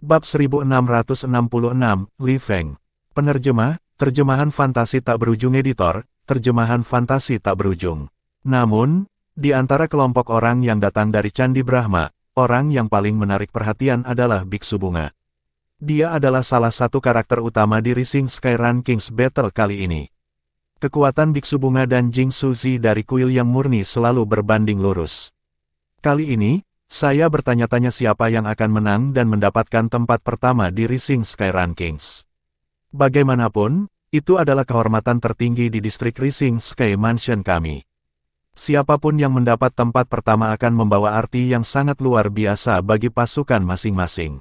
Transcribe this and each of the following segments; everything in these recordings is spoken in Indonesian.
Bab 1666, Li Feng. Penerjemah, terjemahan fantasi tak berujung editor, terjemahan fantasi tak berujung. Namun, di antara kelompok orang yang datang dari Candi Brahma, orang yang paling menarik perhatian adalah Biksu Bunga. Dia adalah salah satu karakter utama di Rising Sky Rankings Battle kali ini. Kekuatan Biksu Bunga dan Jing Suzi dari kuil yang murni selalu berbanding lurus. Kali ini, saya bertanya-tanya siapa yang akan menang dan mendapatkan tempat pertama di Rising Sky Rankings. Bagaimanapun, itu adalah kehormatan tertinggi di distrik Rising Sky Mansion kami. Siapapun yang mendapat tempat pertama akan membawa arti yang sangat luar biasa bagi pasukan masing-masing.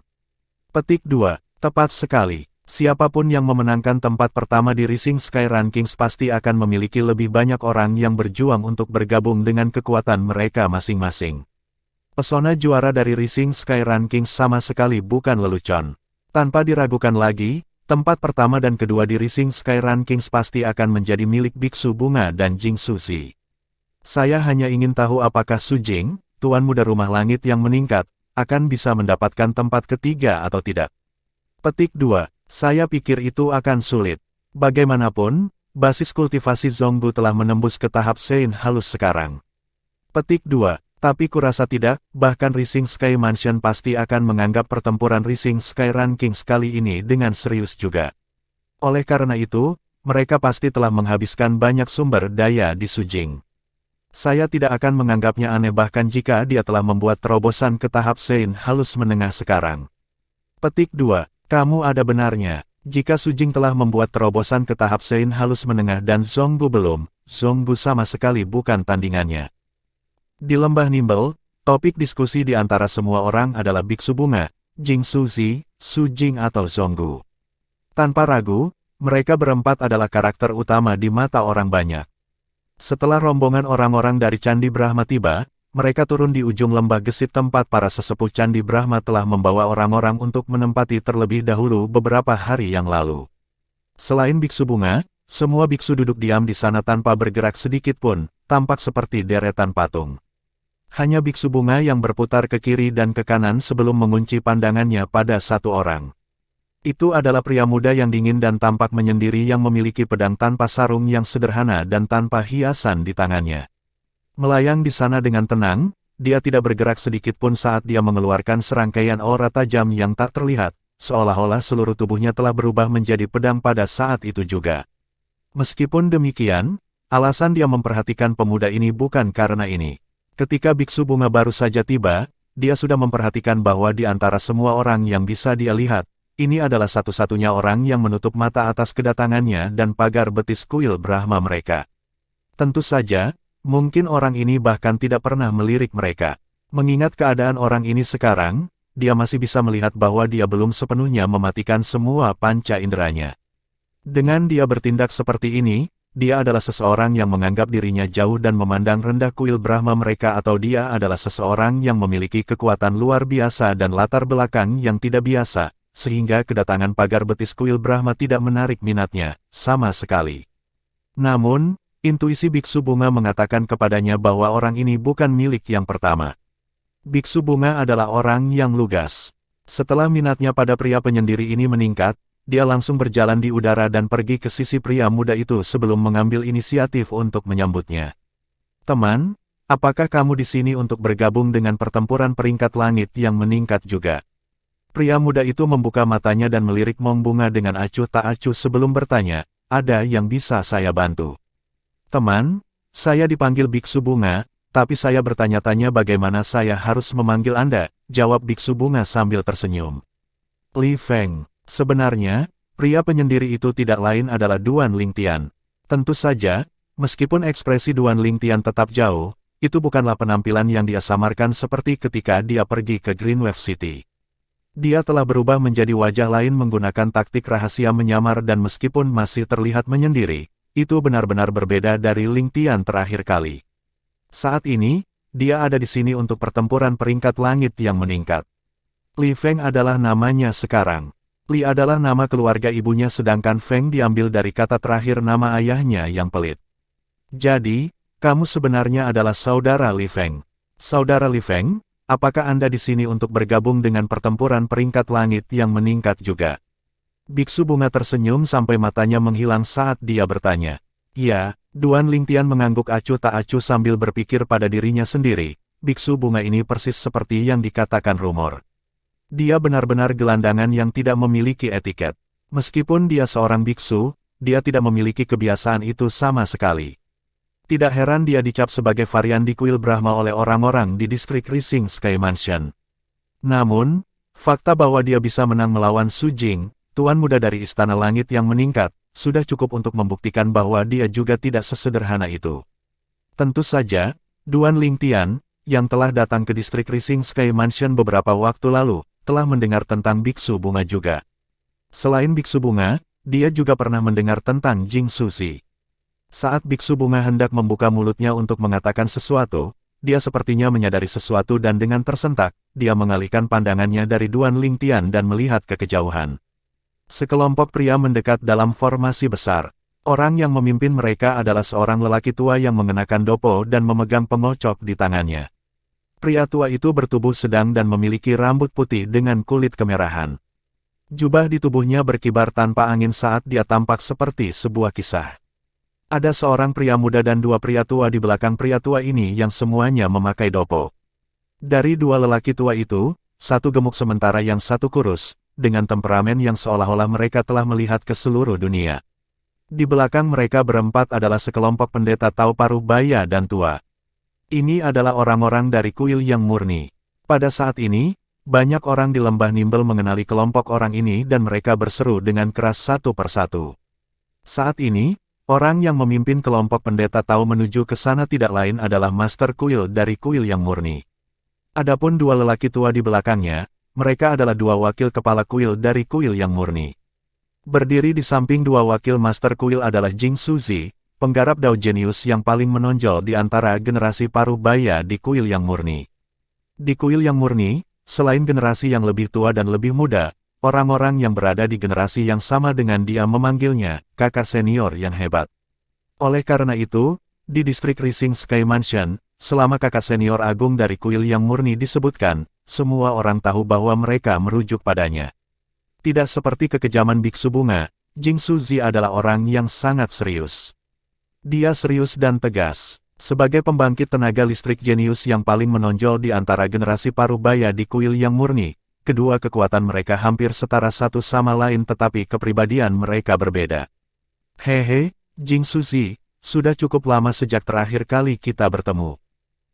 Petik 2. Tepat sekali. Siapapun yang memenangkan tempat pertama di Rising Sky Rankings pasti akan memiliki lebih banyak orang yang berjuang untuk bergabung dengan kekuatan mereka masing-masing. Pesona juara dari Rising Sky Rankings sama sekali bukan lelucon. Tanpa diragukan lagi, tempat pertama dan kedua di Rising Sky Rankings pasti akan menjadi milik Biksu Bunga dan Jing Suzi. Saya hanya ingin tahu apakah Su Jing, Tuan Muda Rumah Langit yang meningkat, akan bisa mendapatkan tempat ketiga atau tidak. Petik 2. Saya pikir itu akan sulit. Bagaimanapun, basis kultivasi Zongbu telah menembus ke tahap Sein halus sekarang. Petik 2. Tapi kurasa tidak, bahkan Rising Sky Mansion pasti akan menganggap pertempuran Rising Sky Rankings kali ini dengan serius juga. Oleh karena itu, mereka pasti telah menghabiskan banyak sumber daya di Su Jing. Saya tidak akan menganggapnya aneh bahkan jika dia telah membuat terobosan ke tahap Sein halus menengah sekarang. Petik 2. Kamu ada benarnya. Jika Su Jing telah membuat terobosan ke tahap Sein halus menengah dan Zongbu belum, Zongbu sama sekali bukan tandingannya. Di Lembah Nimble, topik diskusi di antara semua orang adalah Biksu Bunga, Jing Suzi, Su Jing atau Zongbu. Tanpa ragu, mereka berempat adalah karakter utama di mata orang banyak. Setelah rombongan orang-orang dari Candi Brahma tiba, mereka turun di ujung lembah gesit tempat para sesepuh Candi Brahma telah membawa orang-orang untuk menempati terlebih dahulu beberapa hari yang lalu. Selain Biksu Bunga, semua biksu duduk diam di sana tanpa bergerak sedikit pun, tampak seperti deretan patung. Hanya Biksu Bunga yang berputar ke kiri dan ke kanan sebelum mengunci pandangannya pada satu orang. Itu adalah pria muda yang dingin dan tampak menyendiri yang memiliki pedang tanpa sarung yang sederhana dan tanpa hiasan di tangannya. Melayang di sana dengan tenang, dia tidak bergerak sedikit pun saat dia mengeluarkan serangkaian aura tajam yang tak terlihat, seolah-olah seluruh tubuhnya telah berubah menjadi pedang pada saat itu juga. Meskipun demikian, alasan dia memperhatikan pemuda ini bukan karena ini. Ketika Biksu Bunga baru saja tiba, dia sudah memperhatikan bahwa di antara semua orang yang bisa dia lihat, ini adalah satu-satunya orang yang menutup mata atas kedatangannya dan pagar betis kuil Brahma mereka. Tentu saja, mungkin orang ini bahkan tidak pernah melirik mereka. Mengingat keadaan orang ini sekarang, dia masih bisa melihat bahwa dia belum sepenuhnya mematikan semua panca inderanya. Dengan dia bertindak seperti ini, dia adalah seseorang yang menganggap dirinya jauh dan memandang rendah kuil Brahma mereka atau dia adalah seseorang yang memiliki kekuatan luar biasa dan latar belakang yang tidak biasa, sehingga kedatangan pagar betis kuil Brahma tidak menarik minatnya, sama sekali. Namun, intuisi Biksu Bunga mengatakan kepadanya bahwa orang ini bukan milik yang pertama. Biksu Bunga adalah orang yang lugas. Setelah minatnya pada pria penyendiri ini meningkat, dia langsung berjalan di udara dan pergi ke sisi pria muda itu sebelum mengambil inisiatif untuk menyambutnya. Teman, apakah kamu di sini untuk bergabung dengan pertempuran peringkat langit yang meningkat juga? Pria muda itu membuka matanya dan melirik Mong Bunga dengan acuh tak acuh sebelum bertanya, ada yang bisa saya bantu? Teman, saya dipanggil Biksu Bunga, tapi saya bertanya-tanya bagaimana saya harus memanggil Anda, jawab Biksu Bunga sambil tersenyum. Li Feng. Sebenarnya, pria penyendiri itu tidak lain adalah Duan Lingtian. Tentu saja, meskipun ekspresi Duan Lingtian tetap jauh, itu bukanlah penampilan yang dia samarkan seperti ketika dia pergi ke Greenwave City. Dia telah berubah menjadi wajah lain menggunakan taktik rahasia menyamar dan meskipun masih terlihat menyendiri, itu benar-benar berbeda dari Lingtian terakhir kali. Saat ini, dia ada di sini untuk pertempuran peringkat langit yang meningkat. Li Feng adalah namanya sekarang. Li adalah nama keluarga ibunya sedangkan Feng diambil dari kata terakhir nama ayahnya yang pelit. Jadi, kamu sebenarnya adalah saudara Li Feng. Saudara Li Feng, apakah Anda di sini untuk bergabung dengan pertempuran peringkat langit yang meningkat juga? Biksu bunga tersenyum sampai matanya menghilang saat dia bertanya. Ya, Duan Lingtian mengangguk acuh tak acuh sambil berpikir pada dirinya sendiri, biksu bunga ini persis seperti yang dikatakan rumor. Dia benar-benar gelandangan yang tidak memiliki etiket. Meskipun dia seorang biksu, dia tidak memiliki kebiasaan itu sama sekali. Tidak heran dia dicap sebagai varian di kuil Brahma oleh orang-orang di distrik Rising Sky Mansion. Namun, fakta bahwa dia bisa menang melawan Su Jing, Tuan Muda dari Istana Langit yang meningkat, sudah cukup untuk membuktikan bahwa dia juga tidak sesederhana itu. Tentu saja, Duan Lingtian, yang telah datang ke distrik Rising Sky Mansion beberapa waktu lalu, telah mendengar tentang biksu bunga juga. Selain biksu bunga, dia juga pernah mendengar tentang Jing Suzi. Saat biksu bunga hendak membuka mulutnya untuk mengatakan sesuatu, dia sepertinya menyadari sesuatu dan dengan tersentak, dia mengalihkan pandangannya dari Duan Lingtian dan melihat ke kejauhan. Sekelompok pria mendekat dalam formasi besar. Orang yang memimpin mereka adalah seorang lelaki tua yang mengenakan dopo dan memegang pengocok di tangannya. Pria tua itu bertubuh sedang dan memiliki rambut putih dengan kulit kemerahan. Jubah di tubuhnya berkibar tanpa angin saat dia tampak seperti sebuah kisah. Ada seorang pria muda dan dua pria tua di belakang pria tua ini yang semuanya memakai dopo. Dari dua lelaki tua itu, satu gemuk sementara yang satu kurus, dengan temperamen yang seolah-olah mereka telah melihat ke seluruh dunia. Di belakang mereka berempat adalah sekelompok pendeta Tao Paruh Baya dan tua. Ini adalah orang-orang dari kuil yang murni. Pada saat ini, banyak orang di lembah Nimble mengenali kelompok orang ini dan mereka berseru dengan keras satu persatu. Saat ini, orang yang memimpin kelompok pendeta Tao menuju ke sana tidak lain adalah Master Kuil dari kuil yang murni. Adapun dua lelaki tua di belakangnya, mereka adalah dua wakil kepala kuil dari kuil yang murni. Berdiri di samping dua wakil Master Kuil adalah Jing Suzi, penggarap Dao jenius yang paling menonjol di antara generasi paruh baya di kuil yang murni. Di kuil yang murni, selain generasi yang lebih tua dan lebih muda, orang-orang yang berada di generasi yang sama dengan dia memanggilnya kakak senior yang hebat. Oleh karena itu, di distrik Rising Sky Mansion, selama kakak senior agung dari kuil yang murni disebutkan, semua orang tahu bahwa mereka merujuk padanya. Tidak seperti kekejaman biksu bunga, Jing Suzi adalah orang yang sangat serius. Dia serius dan tegas. Sebagai pembangkit tenaga listrik jenius yang paling menonjol di antara generasi paruh baya di kuil yang murni, kedua kekuatan mereka hampir setara satu sama lain tetapi kepribadian mereka berbeda. Hehe, Jing Suzi, sudah cukup lama sejak terakhir kali kita bertemu.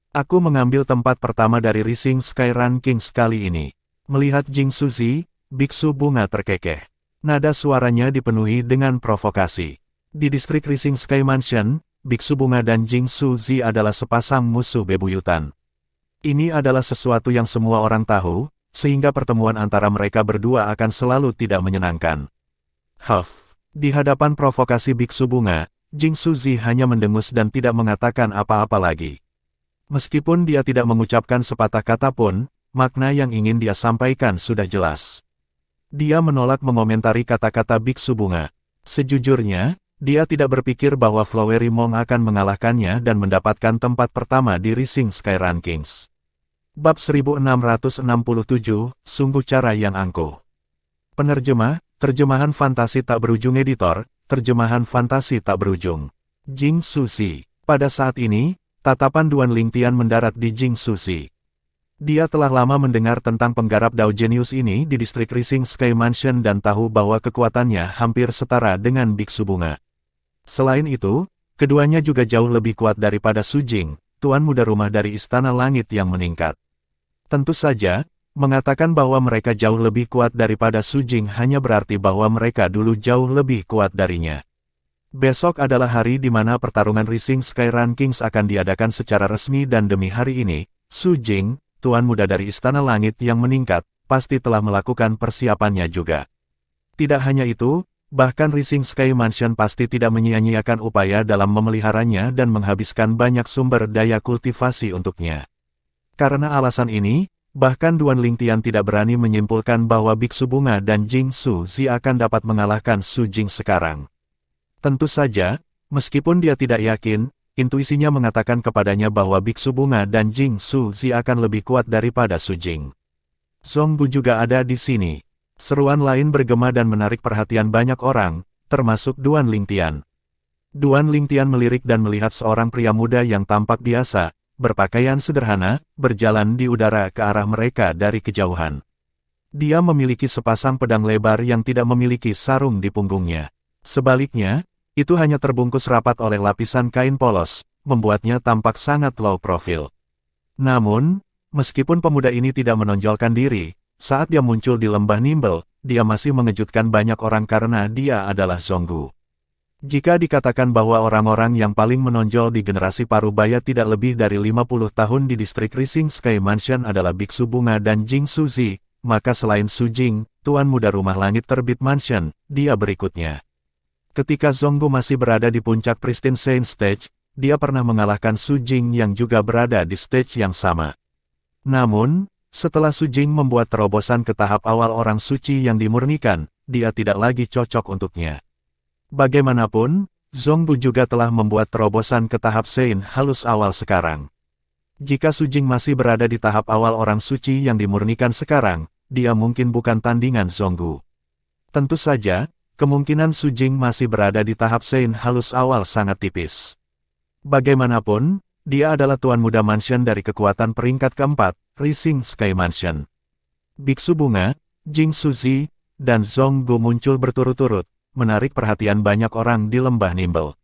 Aku mengambil tempat pertama dari Rising Sky Rankings kali ini. Melihat Jing Suzi, biksu bunga terkekeh. Nada suaranya dipenuhi dengan provokasi. Di distrik Rising Sky Mansion, biksu bunga dan Jing Suzi adalah sepasang musuh bebuyutan. Ini adalah sesuatu yang semua orang tahu, sehingga pertemuan antara mereka berdua akan selalu tidak menyenangkan. Di hadapan provokasi biksu bunga, Jing Suzi hanya mendengus dan tidak mengatakan apa-apa lagi. Meskipun dia tidak mengucapkan sepatah kata pun, makna yang ingin dia sampaikan sudah jelas. Dia menolak mengomentari kata-kata biksu bunga. Sejujurnya, dia tidak berpikir bahwa Flowery Mong akan mengalahkannya dan mendapatkan tempat pertama di Rising Sky Rankings. Bab 1667, sungguh cara yang angkuh. Penerjemah, terjemahan fantasi tak berujung editor, terjemahan fantasi tak berujung. Jing Suzi. Pada saat ini, tatapan Duan Lingtian mendarat di Jing Suzi. Dia telah lama mendengar tentang penggarap Dao jenius ini di distrik Rising Sky Mansion dan tahu bahwa kekuatannya hampir setara dengan biksu bunga. Selain itu, keduanya juga jauh lebih kuat daripada Su Jing, tuan muda rumah dari Istana Langit yang meningkat. Tentu saja, mengatakan bahwa mereka jauh lebih kuat daripada Su Jing hanya berarti bahwa mereka dulu jauh lebih kuat darinya. Besok adalah hari di mana pertarungan Rising Sky Rankings akan diadakan secara resmi dan demi hari ini, Su Jing, tuan muda dari Istana Langit yang meningkat, pasti telah melakukan persiapannya juga. Tidak hanya itu, bahkan Rising Sky Mansion pasti tidak menyia-nyiakan upaya dalam memeliharanya dan menghabiskan banyak sumber daya kultivasi untuknya. Karena alasan ini, bahkan Duan Lingtian tidak berani menyimpulkan bahwa biksu bunga dan Jing Suzi akan dapat mengalahkan Su Jing sekarang. Tentu saja, meskipun dia tidak yakin, intuisinya mengatakan kepadanya bahwa Biksu Bunga dan Jing Suzi akan lebih kuat daripada Su Jing. Zonggu juga ada di sini. Seruan lain bergema dan menarik perhatian banyak orang, termasuk Duan Lingtian. Duan Lingtian melirik dan melihat seorang pria muda yang tampak biasa, berpakaian sederhana, berjalan di udara ke arah mereka dari kejauhan. Dia memiliki sepasang pedang lebar yang tidak memiliki sarung di punggungnya. Sebaliknya, itu hanya terbungkus rapat oleh lapisan kain polos, membuatnya tampak sangat low profile. Namun, meskipun pemuda ini tidak menonjolkan diri, saat dia muncul di lembah Nimble, dia masih mengejutkan banyak orang karena dia adalah Zonggu. Jika dikatakan bahwa orang-orang yang paling menonjol di generasi Parubaya tidak lebih dari 50 tahun di distrik Rising Sky Mansion adalah Biksu Bunga dan Jing Suzi, maka selain Su Jing, Tuan Muda Rumah Langit Terbit Mansion, dia berikutnya. Ketika Zonggu masih berada di puncak Pristine Saint Stage, dia pernah mengalahkan Su Jing yang juga berada di stage yang sama. Namun, setelah Su Jing membuat terobosan ke tahap awal orang suci yang dimurnikan, dia tidak lagi cocok untuknya. Bagaimanapun, Zonggu juga telah membuat terobosan ke tahap Saint halus awal sekarang. Jika Su Jing masih berada di tahap awal orang suci yang dimurnikan sekarang, dia mungkin bukan tandingan Zonggu. Tentu saja, kemungkinan Su Jing masih berada di tahap Saint halus awal sangat tipis. Bagaimanapun, dia adalah Tuan Muda Mansion dari kekuatan peringkat keempat, Rising Sky Mansion. Biksu Bunga, Jing Suzi, dan Zonggu muncul berturut-turut, menarik perhatian banyak orang di lembah Nimble.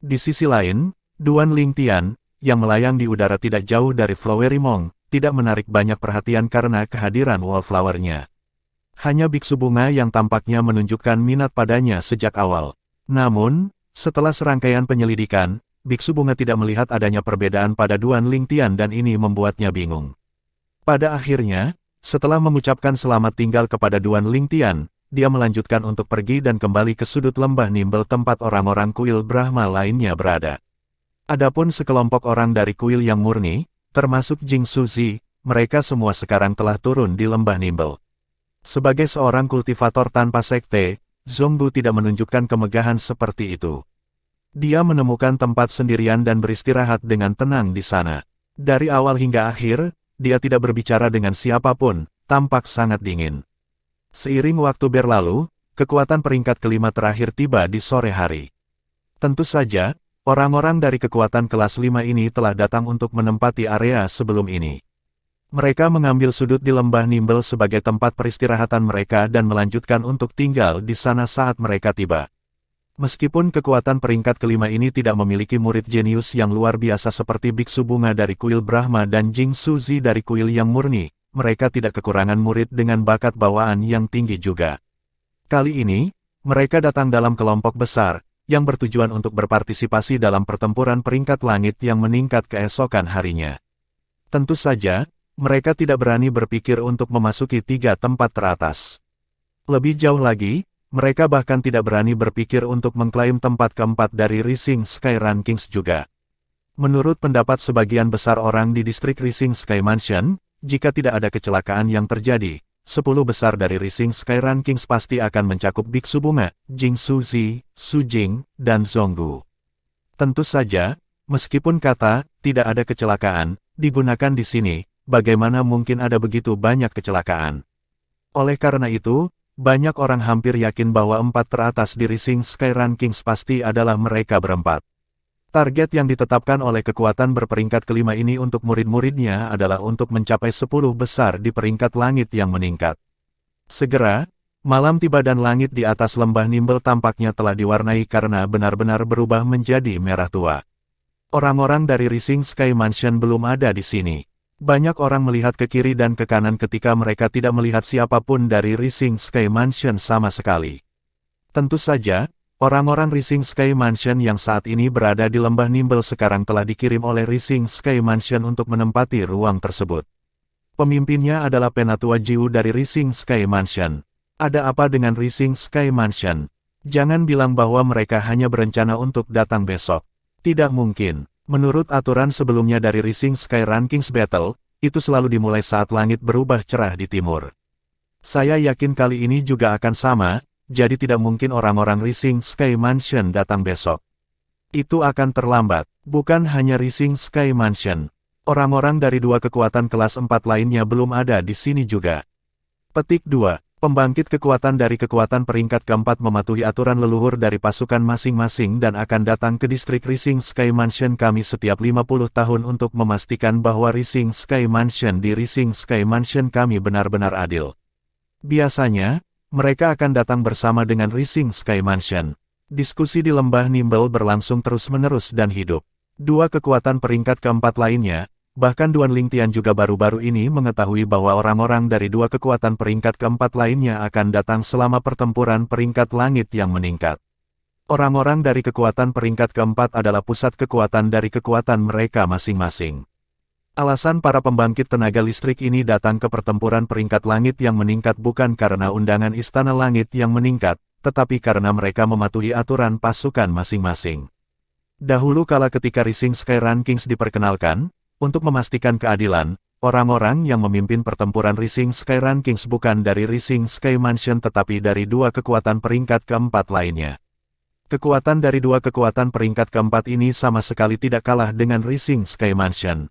Di sisi lain, Duan Lingtian, yang melayang di udara tidak jauh dari Flowery Mong, tidak menarik banyak perhatian karena kehadiran Wallflower-nya. Hanya Biksu Bunga yang tampaknya menunjukkan minat padanya sejak awal. Namun, setelah serangkaian penyelidikan, Biksu Bunga tidak melihat adanya perbedaan pada Duan Lingtian dan ini membuatnya bingung. Pada akhirnya, setelah mengucapkan selamat tinggal kepada Duan Lingtian, dia melanjutkan untuk pergi dan kembali ke sudut lembah Nimble tempat orang-orang kuil Brahma lainnya berada. Adapun sekelompok orang dari kuil yang murni, termasuk Jing Suzi, mereka semua sekarang telah turun di lembah Nimble. Sebagai seorang kultivator tanpa sekte, Zonggu tidak menunjukkan kemegahan seperti itu. Dia menemukan tempat sendirian dan beristirahat dengan tenang di sana. Dari awal hingga akhir, dia tidak berbicara dengan siapapun, tampak sangat dingin. Seiring waktu berlalu, kekuatan peringkat kelima terakhir tiba di sore hari. Tentu saja, orang-orang dari kekuatan kelas 5 ini telah datang untuk menempati area sebelum ini. Mereka mengambil sudut di lembah Nimble sebagai tempat peristirahatan mereka dan melanjutkan untuk tinggal di sana saat mereka tiba. Meskipun kekuatan peringkat kelima ini tidak memiliki murid jenius yang luar biasa seperti Biksu Bunga dari kuil Brahma dan Jing Suzi dari kuil yang murni, mereka tidak kekurangan murid dengan bakat bawaan yang tinggi juga. Kali ini, mereka datang dalam kelompok besar, yang bertujuan untuk berpartisipasi dalam pertempuran peringkat langit yang meningkat keesokan harinya. Tentu saja, mereka tidak berani berpikir untuk memasuki 3 tempat teratas. Lebih jauh lagi, mereka bahkan tidak berani berpikir untuk mengklaim tempat keempat dari Rising Sky Rankings juga. Menurut pendapat sebagian besar orang di distrik Rising Sky Mansion, jika tidak ada kecelakaan yang terjadi, 10 besar dari Rising Sky Rankings pasti akan mencakup Biksu Bunga, Jing Suzi, Su Jing, dan Zonggu. Tentu saja, meskipun kata "tidak ada kecelakaan" digunakan di sini, bagaimana mungkin ada begitu banyak kecelakaan? Oleh karena itu, banyak orang hampir yakin bahwa 4 teratas di Rising Sky Rankings pasti adalah mereka berempat. Target yang ditetapkan oleh kekuatan berperingkat kelima ini untuk murid-muridnya adalah untuk mencapai 10 besar di peringkat langit yang meningkat. Segera, malam tiba dan langit di atas lembah Nimble tampaknya telah diwarnai karena benar-benar berubah menjadi merah tua. Orang-orang dari Rising Sky Mansion belum ada di sini. Banyak orang melihat ke kiri dan ke kanan ketika mereka tidak melihat siapapun dari Rising Sky Mansion sama sekali. Tentu saja, orang-orang Rising Sky Mansion yang saat ini berada di lembah Nimble sekarang telah dikirim oleh Rising Sky Mansion untuk menempati ruang tersebut. Pemimpinnya adalah Penatua Jiu dari Rising Sky Mansion. Ada apa dengan Rising Sky Mansion? Jangan bilang bahwa mereka hanya berencana untuk datang besok. Tidak mungkin. Menurut aturan sebelumnya dari Rising Sky Rankings Battle, itu selalu dimulai saat langit berubah cerah di timur. Saya yakin kali ini juga akan sama, jadi tidak mungkin orang-orang Rising Sky Mansion datang besok. Itu akan terlambat. Bukan hanya Rising Sky Mansion. Orang-orang dari dua kekuatan kelas 4 lainnya belum ada di sini juga. Petik 2. Pembangkit kekuatan dari kekuatan peringkat keempat mematuhi aturan leluhur dari pasukan masing-masing dan akan datang ke distrik Rising Sky Mansion kami setiap 50 tahun untuk memastikan bahwa Rising Sky Mansion di Rising Sky Mansion kami benar-benar adil. Biasanya, mereka akan datang bersama dengan Rising Sky Mansion. Diskusi di lembah Nimble berlangsung terus-menerus dan hidup. Dua kekuatan peringkat keempat lainnya, bahkan Duan Lingtian juga baru-baru ini mengetahui bahwa orang-orang dari dua kekuatan peringkat keempat lainnya akan datang selama pertempuran peringkat langit yang meningkat. Orang-orang dari kekuatan peringkat keempat adalah pusat kekuatan dari kekuatan mereka masing-masing. Alasan para pembangkit tenaga listrik ini datang ke pertempuran peringkat langit yang meningkat bukan karena undangan Istana Langit yang meningkat, tetapi karena mereka mematuhi aturan pasukan masing-masing. Dahulu kala ketika Rising Sky Rankings diperkenalkan, untuk memastikan keadilan, orang-orang yang memimpin pertempuran Rising Sky Rankings bukan dari Rising Sky Mansion tetapi dari dua kekuatan peringkat keempat lainnya. Kekuatan dari dua kekuatan peringkat keempat ini sama sekali tidak kalah dengan Rising Sky Mansion.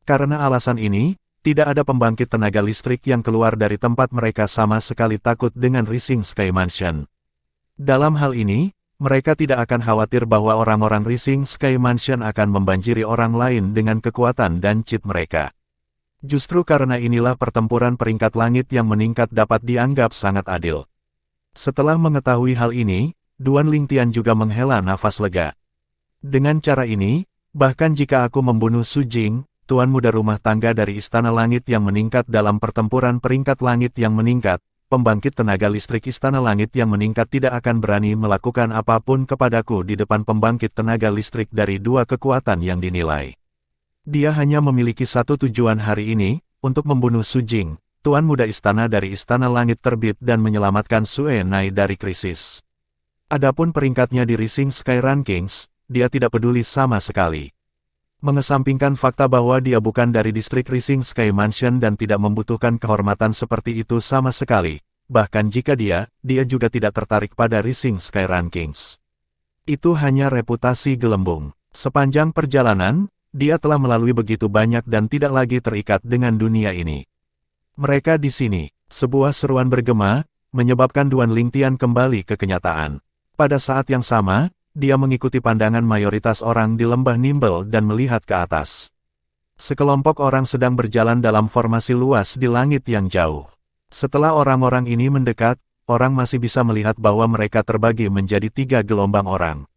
Karena alasan ini, tidak ada pembangkit tenaga listrik yang keluar dari tempat mereka sama sekali takut dengan Rising Sky Mansion. Dalam hal ini, mereka tidak akan khawatir bahwa orang-orang Rising Sky Mansion akan membanjiri orang lain dengan kekuatan dan cheat mereka. Justru karena inilah pertempuran peringkat langit yang meningkat dapat dianggap sangat adil. Setelah mengetahui hal ini, Duan Lingtian juga menghela nafas lega. Dengan cara ini, bahkan jika aku membunuh Su Jing, tuan muda rumah tangga dari Istana Langit yang meningkat dalam pertempuran peringkat langit yang meningkat, pembangkit tenaga listrik Istana Langit yang meningkat tidak akan berani melakukan apapun kepadaku di depan pembangkit tenaga listrik dari dua kekuatan yang dinilai. Dia hanya memiliki satu tujuan hari ini, untuk membunuh Su Jing, tuan muda istana dari Istana Langit terbit dan menyelamatkan Sue Nai dari krisis. Adapun peringkatnya di Rising Sky Rankings, dia tidak peduli sama sekali. Mengesampingkan fakta bahwa dia bukan dari distrik Rising Sky Mansion dan tidak membutuhkan kehormatan seperti itu sama sekali, bahkan jika dia juga tidak tertarik pada Rising Sky Rankings. Itu hanya reputasi gelembung. Sepanjang perjalanan, dia telah melalui begitu banyak dan tidak lagi terikat dengan dunia ini. Mereka di sini, sebuah seruan bergema, menyebabkan Duan Lingtian kembali ke kenyataan. Pada saat yang sama, dia mengikuti pandangan mayoritas orang di lembah Nimble dan melihat ke atas. Sekelompok orang sedang berjalan dalam formasi luas di langit yang jauh. Setelah orang-orang ini mendekat, orang masih bisa melihat bahwa mereka terbagi menjadi 3 gelombang orang.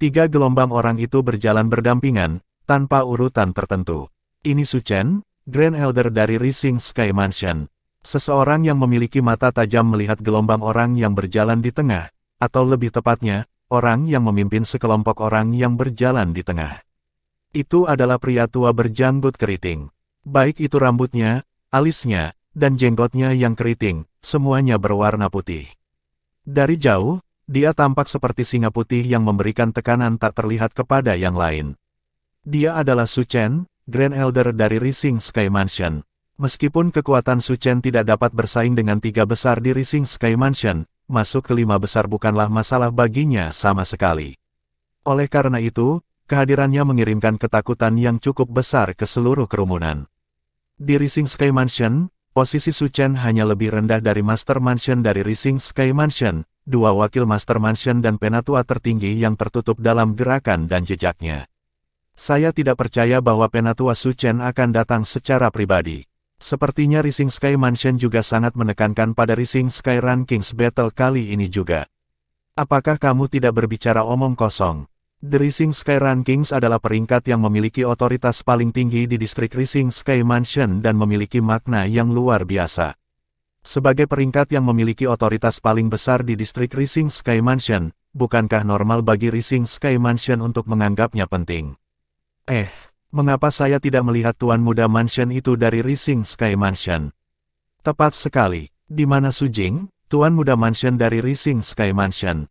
3 gelombang orang itu berjalan berdampingan, tanpa urutan tertentu. Ini Su Chen, Grand Elder dari Rising Sky Mansion. Seseorang yang memiliki mata tajam melihat gelombang orang yang berjalan di tengah, atau lebih tepatnya, orang yang memimpin sekelompok orang yang berjalan di tengah. Itu adalah pria tua berjanggut keriting. Baik itu rambutnya, alisnya, dan jenggotnya yang keriting, semuanya berwarna putih. Dari jauh, dia tampak seperti singa putih yang memberikan tekanan tak terlihat kepada yang lain. Dia adalah Su Chen, Grand Elder dari Rising Sky Mansion. Meskipun kekuatan Su Chen tidak dapat bersaing dengan 3 besar di Rising Sky Mansion, masuk ke 5 besar bukanlah masalah baginya sama sekali. Oleh karena itu, kehadirannya mengirimkan ketakutan yang cukup besar ke seluruh kerumunan. Di Rising Sky Mansion, posisi Su Chen hanya lebih rendah dari Master Mansion dari Rising Sky Mansion, 2 wakil Master Mansion dan penatua tertinggi yang tertutup dalam gerakan dan jejaknya. Saya tidak percaya bahwa penatua Su Chen akan datang secara pribadi. Sepertinya Rising Sky Mansion juga sangat menekankan pada Rising Sky Rankings Battle kali ini juga. Apakah kamu tidak berbicara omong kosong? The Rising Sky Rankings adalah peringkat yang memiliki otoritas paling tinggi di distrik Rising Sky Mansion dan memiliki makna yang luar biasa. Sebagai peringkat yang memiliki otoritas paling besar di distrik Rising Sky Mansion, bukankah normal bagi Rising Sky Mansion untuk menganggapnya penting? Mengapa saya tidak melihat tuan muda mansion itu dari Rising Sky Mansion? Tepat sekali, di mana Su Jing, tuan muda mansion dari Rising Sky Mansion?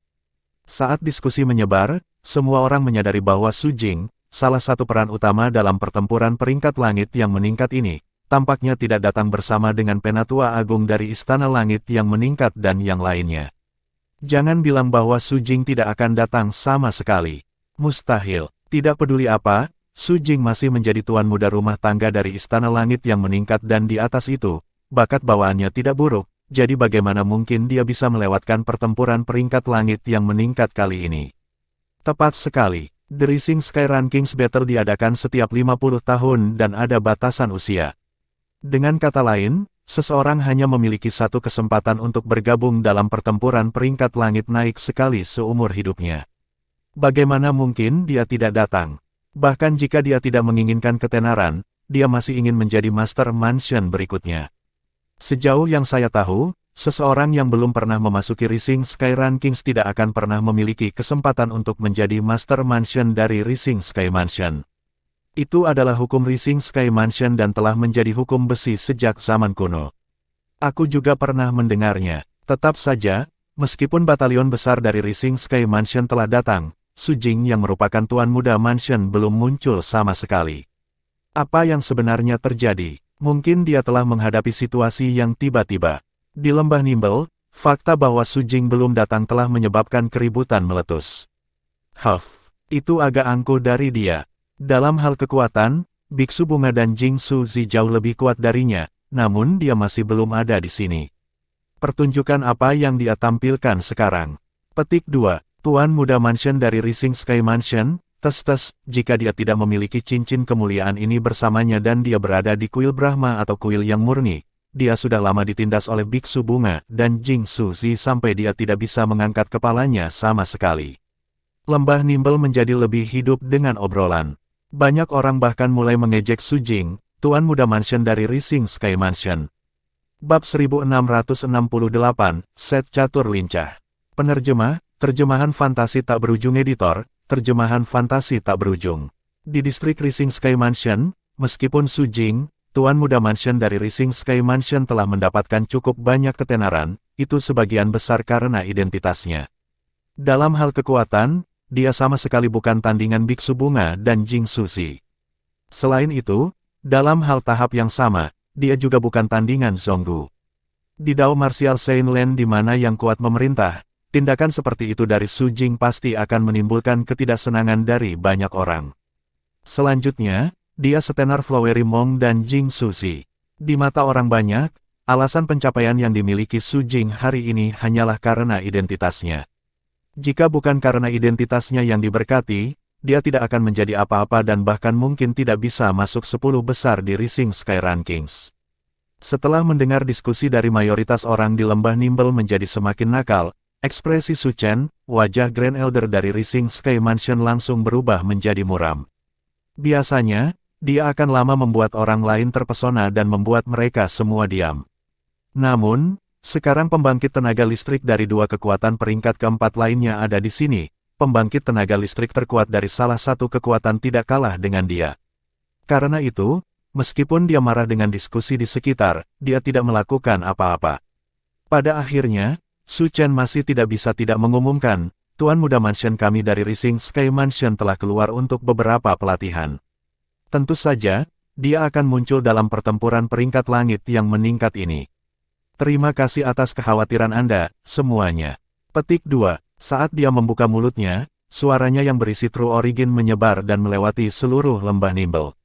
Saat diskusi menyebar, semua orang menyadari bahwa Su Jing, salah satu peran utama dalam pertempuran peringkat langit yang meningkat ini, tampaknya tidak datang bersama dengan penatua agung dari Istana Langit yang meningkat dan yang lainnya. Jangan bilang bahwa Su Jing tidak akan datang sama sekali. Mustahil. Tidak peduli apa, Su Jing masih menjadi tuan muda rumah tangga dari Istana Langit yang meningkat dan di atas itu, bakat bawaannya tidak buruk, jadi bagaimana mungkin dia bisa melewatkan pertempuran peringkat langit yang meningkat kali ini. Tepat sekali, The Rising Sky Rankings Battle diadakan setiap 50 tahun dan ada batasan usia. Dengan kata lain, seseorang hanya memiliki satu kesempatan untuk bergabung dalam pertempuran peringkat langit naik sekali seumur hidupnya. Bagaimana mungkin dia tidak datang? Bahkan jika dia tidak menginginkan ketenaran, dia masih ingin menjadi Master Mansion berikutnya. Sejauh yang saya tahu, seseorang yang belum pernah memasuki Rising Sky Rankings tidak akan pernah memiliki kesempatan untuk menjadi Master Mansion dari Rising Sky Mansion. Itu adalah hukum Rising Sky Mansion dan telah menjadi hukum besi sejak zaman kuno. Aku juga pernah mendengarnya. Tetap saja, meskipun batalion besar dari Rising Sky Mansion telah datang, Su Jing yang merupakan tuan muda mansion belum muncul sama sekali. Apa yang sebenarnya terjadi? Mungkin dia telah menghadapi situasi yang tiba-tiba. Di lembah Nimble, fakta bahwa Su Jing belum datang telah menyebabkan keributan meletus. Itu agak angkuh dari dia. Dalam hal kekuatan, Biksu Bunga dan Jing Suzi jauh lebih kuat darinya, namun dia masih belum ada di sini. Pertunjukan apa yang dia tampilkan sekarang? Petik 2. Tuan muda mansion dari Rising Sky Mansion, jika dia tidak memiliki cincin kemuliaan ini bersamanya dan dia berada di kuil Brahma atau kuil yang murni, dia sudah lama ditindas oleh Biksu Bunga dan Jing Suzi sampai dia tidak bisa mengangkat kepalanya sama sekali. Lembah Nimble menjadi lebih hidup dengan obrolan. Banyak orang bahkan mulai mengejek Su Jing, tuan muda mansion dari Rising Sky Mansion. Bab 1668, Set Catur Lincah. Penerjemah, Terjemahan Fantasi Tak Berujung Editor, Terjemahan Fantasi Tak Berujung. Di distrik Rising Sky Mansion, meskipun Su Jing, tuan muda mansion dari Rising Sky Mansion telah mendapatkan cukup banyak ketenaran, itu sebagian besar karena identitasnya. Dalam hal kekuatan, dia sama sekali bukan tandingan Biksu Bunga dan Jing Suzi. Selain itu, dalam hal tahap yang sama, dia juga bukan tandingan Zonggu. Di Dao Martial Saint Land di mana yang kuat memerintah, tindakan seperti itu dari Su Jing pasti akan menimbulkan ketidaksenangan dari banyak orang. Selanjutnya, dia setenar Flowery Mong dan Jing Suzi. Di mata orang banyak, alasan pencapaian yang dimiliki Su Jing hari ini hanyalah karena identitasnya. Jika bukan karena identitasnya yang diberkati, dia tidak akan menjadi apa-apa dan bahkan mungkin tidak bisa masuk 10 besar di Rising Sky Rankings. Setelah mendengar diskusi dari mayoritas orang di lembah Nimble menjadi semakin nakal, ekspresi Su Chen, wajah Grand Elder dari Rising Sky Mansion langsung berubah menjadi muram. Biasanya, dia akan lama membuat orang lain terpesona dan membuat mereka semua diam. Namun, sekarang pembangkit tenaga listrik dari dua kekuatan peringkat keempat lainnya ada di sini. Pembangkit tenaga listrik terkuat dari salah satu kekuatan tidak kalah dengan dia. Karena itu, meskipun dia marah dengan diskusi di sekitar, dia tidak melakukan apa-apa. Pada akhirnya, Su Chen masih tidak bisa tidak mengumumkan, Tuan Muda Mansion kami dari Rising Sky Mansion telah keluar untuk beberapa pelatihan. Tentu saja, dia akan muncul dalam pertempuran peringkat langit yang meningkat ini. Terima kasih atas kekhawatiran Anda, semuanya. Petik 2. Saat dia membuka mulutnya, suaranya yang berisi True Origin menyebar dan melewati seluruh lembah Nimble.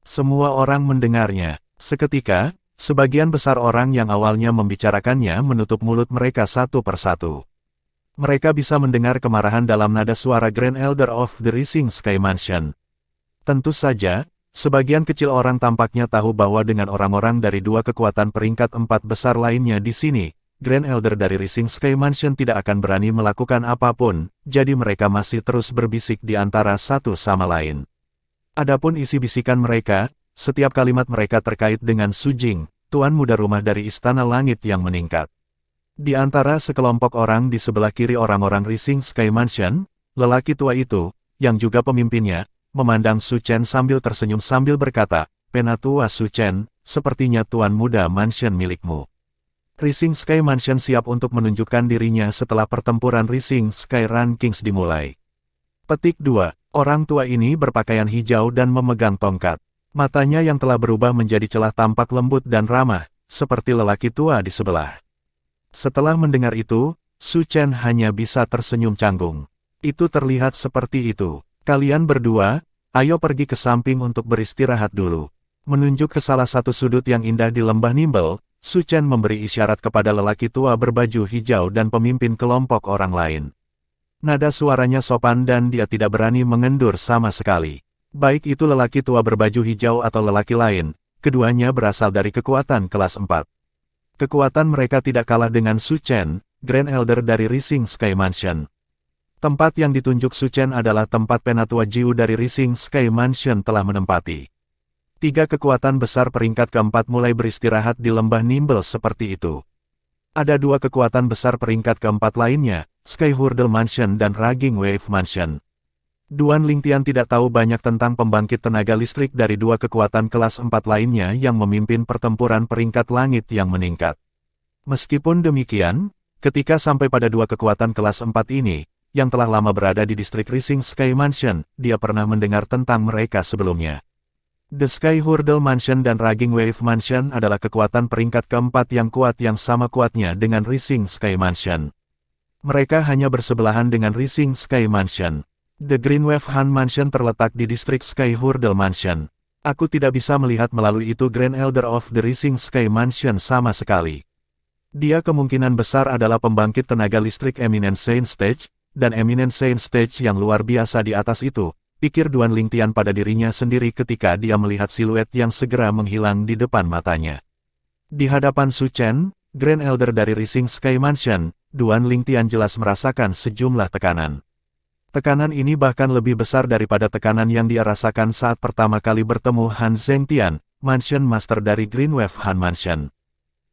Semua orang mendengarnya. Seketika, sebagian besar orang yang awalnya membicarakannya menutup mulut mereka satu persatu. Mereka bisa mendengar kemarahan dalam nada suara Grand Elder of the Rising Sky Mansion. Tentu saja, sebagian kecil orang tampaknya tahu bahwa dengan orang-orang dari dua kekuatan peringkat 4 besar lainnya di sini, Grand Elder dari Rising Sky Mansion tidak akan berani melakukan apapun, jadi mereka masih terus berbisik di antara satu sama lain. Adapun isi bisikan mereka, setiap kalimat mereka terkait dengan Su Jing, tuan muda rumah dari Istana Langit yang meningkat. Di antara sekelompok orang di sebelah kiri orang-orang Rising Sky Mansion, lelaki tua itu, yang juga pemimpinnya, memandang Su Chen sambil tersenyum sambil berkata, "Penatua Su Chen, sepertinya tuan muda mansion milikmu." Rising Sky Mansion siap untuk menunjukkan dirinya setelah pertempuran Rising Sky Rankings dimulai. Petik 2. Orang tua ini berpakaian hijau dan memegang tongkat. Matanya yang telah berubah menjadi celah tampak lembut dan ramah, seperti lelaki tua di sebelah. Setelah mendengar itu, Su Chen hanya bisa tersenyum canggung. Itu terlihat seperti itu. Kalian berdua, ayo pergi ke samping untuk beristirahat dulu. Menunjuk ke salah satu sudut yang indah di lembah Nimble, Su Chen memberi isyarat kepada lelaki tua berbaju hijau dan pemimpin kelompok orang lain. Nada suaranya sopan dan dia tidak berani mengendur sama sekali. Baik itu lelaki tua berbaju hijau atau lelaki lain, keduanya berasal dari kekuatan kelas 4. Kekuatan mereka tidak kalah dengan Su Chen, Grand Elder dari Rising Sky Mansion. Tempat yang ditunjuk Su Chen adalah tempat penatua Jiu dari Rising Sky Mansion telah menempati. 3 kekuatan besar peringkat keempat mulai beristirahat di lembah Nimble seperti itu. Ada 2 kekuatan besar peringkat keempat lainnya, Sky Hurdle Mansion dan Raging Wave Mansion. Duan Lingtian tidak tahu banyak tentang pembangkit tenaga listrik dari 2 kekuatan kelas 4 lainnya yang memimpin pertempuran peringkat langit yang meningkat. Meskipun demikian, ketika sampai pada 2 kekuatan kelas 4 ini, yang telah lama berada di distrik Rising Sky Mansion, dia pernah mendengar tentang mereka sebelumnya. The Sky Hurdle Mansion dan Raging Wave Mansion adalah kekuatan peringkat keempat yang kuat yang sama kuatnya dengan Rising Sky Mansion. Mereka hanya bersebelahan dengan Rising Sky Mansion. The Green Wave Han Mansion terletak di distrik Sky Hurdle Mansion. Aku tidak bisa melihat melalui itu Grand Elder of the Rising Sky Mansion sama sekali. Dia kemungkinan besar adalah pembangkit tenaga listrik Eminent Saint Stage, dan Eminent Saint Stage yang luar biasa di atas itu, pikir Duan Lingtian pada dirinya sendiri ketika dia melihat siluet yang segera menghilang di depan matanya. Di hadapan Su Chen, Grand Elder dari Rising Sky Mansion, Duan Lingtian jelas merasakan sejumlah tekanan. Tekanan ini bahkan lebih besar daripada tekanan yang dia rasakan saat pertama kali bertemu Han Zhengtian, Mansion Master dari Green Wave Han Mansion.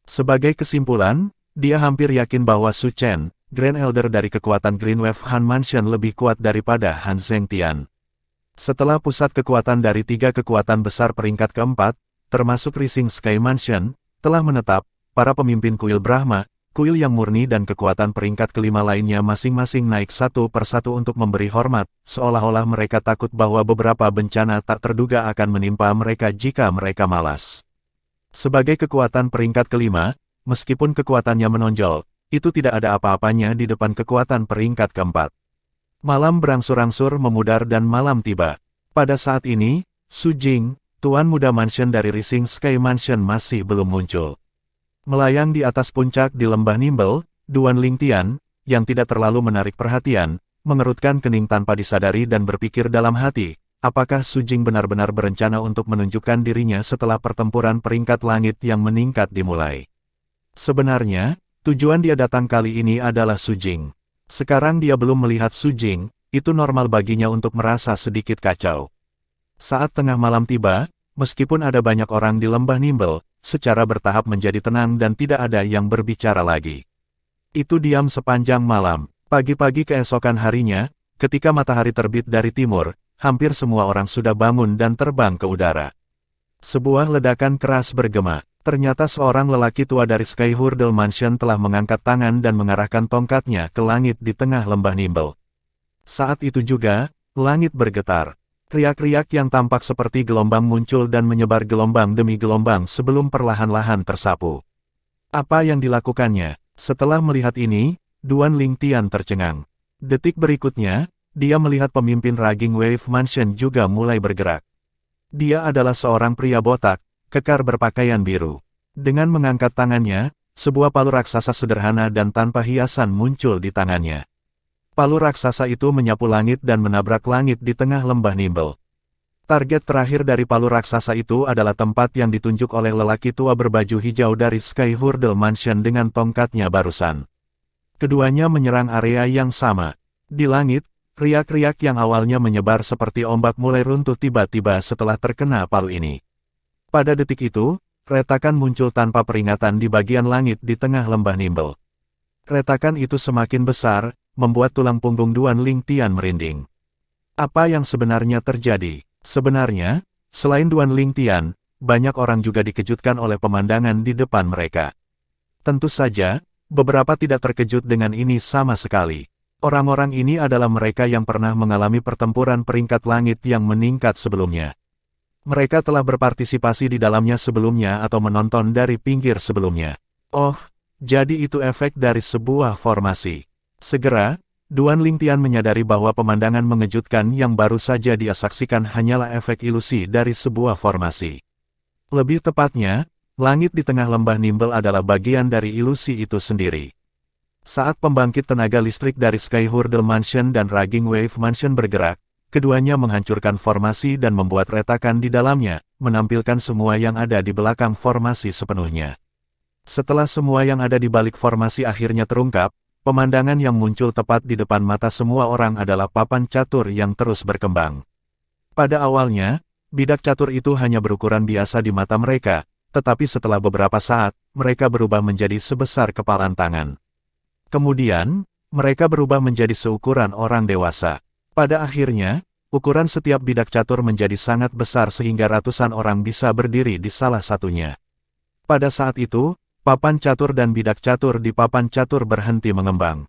Sebagai kesimpulan, dia hampir yakin bahwa Su Chen, Grand Elder dari kekuatan Green Wave Han Mansion lebih kuat daripada Han Zhengtian. Setelah pusat kekuatan dari 3 kekuatan besar peringkat keempat, termasuk Rising Sky Mansion, telah menetap, para pemimpin kuil Brahma, kuil yang murni dan kekuatan peringkat kelima lainnya masing-masing naik satu persatu untuk memberi hormat, seolah-olah mereka takut bahwa beberapa bencana tak terduga akan menimpa mereka jika mereka malas. Sebagai kekuatan peringkat kelima, meskipun kekuatannya menonjol, itu tidak ada apa-apanya di depan kekuatan peringkat keempat. Malam berangsur-angsur memudar dan malam tiba. Pada saat ini, Su Jing, Tuan Muda Mansion dari Rising Sky Mansion masih belum muncul. Melayang di atas puncak di lembah Nimble, Duan Lingtian, yang tidak terlalu menarik perhatian, mengerutkan kening tanpa disadari dan berpikir dalam hati, apakah Su Jing benar-benar berencana untuk menunjukkan dirinya setelah pertempuran peringkat langit yang meningkat dimulai. Sebenarnya, tujuan dia datang kali ini adalah Su Jing. Sekarang dia belum melihat Su Jing, itu normal baginya untuk merasa sedikit kacau. Saat tengah malam tiba, meskipun ada banyak orang di lembah Nimble, secara bertahap menjadi tenang dan tidak ada yang berbicara lagi. Itu diam sepanjang malam. Pagi-pagi keesokan harinya, ketika matahari terbit dari timur, hampir semua orang sudah bangun dan terbang ke udara. Sebuah ledakan keras bergema. Ternyata seorang lelaki tua dari Sky Hurdle Mansion telah mengangkat tangan dan mengarahkan tongkatnya ke langit di tengah lembah Nimble. Saat itu juga, langit bergetar. Riak-riak yang tampak seperti gelombang muncul dan menyebar gelombang demi gelombang sebelum perlahan-lahan tersapu. Apa yang dilakukannya? Setelah melihat ini, Duan Lingtian tercengang. Detik berikutnya, dia melihat pemimpin Raging Wave Mansion juga mulai bergerak. Dia adalah seorang pria botak, kekar berpakaian biru. Dengan mengangkat tangannya, sebuah palu raksasa sederhana dan tanpa hiasan muncul di tangannya. Palu raksasa itu menyapu langit dan menabrak langit di tengah lembah Nimble. Target terakhir dari palu raksasa itu adalah tempat yang ditunjuk oleh lelaki tua berbaju hijau dari Sky Hurdle Mansion dengan tongkatnya barusan. Keduanya menyerang area yang sama. Di langit, riak-riak yang awalnya menyebar seperti ombak mulai runtuh tiba-tiba setelah terkena palu ini. Pada detik itu, retakan muncul tanpa peringatan di bagian langit di tengah lembah Nimble. Retakan itu semakin besar, membuat tulang punggung Duan Lingtian merinding. Apa yang sebenarnya terjadi? Sebenarnya, selain Duan Lingtian, banyak orang juga dikejutkan oleh pemandangan di depan mereka. Tentu saja, beberapa tidak terkejut dengan ini sama sekali. Orang-orang ini adalah mereka yang pernah mengalami pertempuran peringkat langit yang meningkat sebelumnya. Mereka telah berpartisipasi di dalamnya sebelumnya atau menonton dari pinggir sebelumnya. Oh, jadi itu efek dari sebuah formasi. Segera, Duan Lingtian menyadari bahwa pemandangan mengejutkan yang baru saja dia saksikan hanyalah efek ilusi dari sebuah formasi. Lebih tepatnya, langit di tengah lembah Nimble adalah bagian dari ilusi itu sendiri. Saat pembangkit tenaga listrik dari Sky Hurdle Mansion dan Raging Wave Mansion bergerak, keduanya menghancurkan formasi dan membuat retakan di dalamnya, menampilkan semua yang ada di belakang formasi sepenuhnya. Setelah semua yang ada di balik formasi akhirnya terungkap, pemandangan yang muncul tepat di depan mata semua orang adalah papan catur yang terus berkembang. Pada awalnya, bidak catur itu hanya berukuran biasa di mata mereka, tetapi setelah beberapa saat, mereka berubah menjadi sebesar kepalan tangan. Kemudian, mereka berubah menjadi seukuran orang dewasa. Pada akhirnya, ukuran setiap bidak catur menjadi sangat besar sehingga ratusan orang bisa berdiri di salah satunya. Pada saat itu, papan catur dan bidak catur di papan catur berhenti mengembang.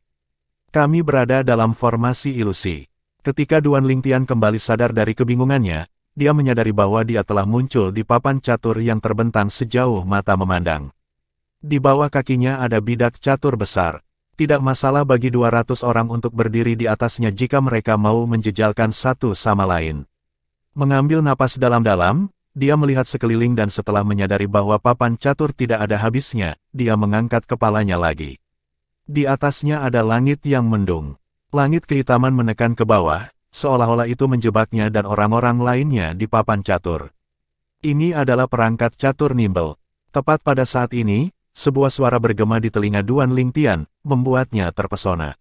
Kami berada dalam formasi ilusi. Ketika Duan Lingtian kembali sadar dari kebingungannya, dia menyadari bahwa dia telah muncul di papan catur yang terbentang sejauh mata memandang. Di bawah kakinya ada bidak catur besar. Tidak masalah bagi 200 orang untuk berdiri di atasnya jika mereka mau menjejalkan satu sama lain. Mengambil napas dalam-dalam, dia melihat sekeliling dan setelah menyadari bahwa papan catur tidak ada habisnya, dia mengangkat kepalanya lagi. Di atasnya ada langit yang mendung. Langit kehitaman menekan ke bawah, seolah-olah itu menjebaknya dan orang-orang lainnya di papan catur. Ini adalah perangkat catur Nimble. Tepat pada saat ini, sebuah suara bergema di telinga Duan Lingtian, membuatnya terpesona.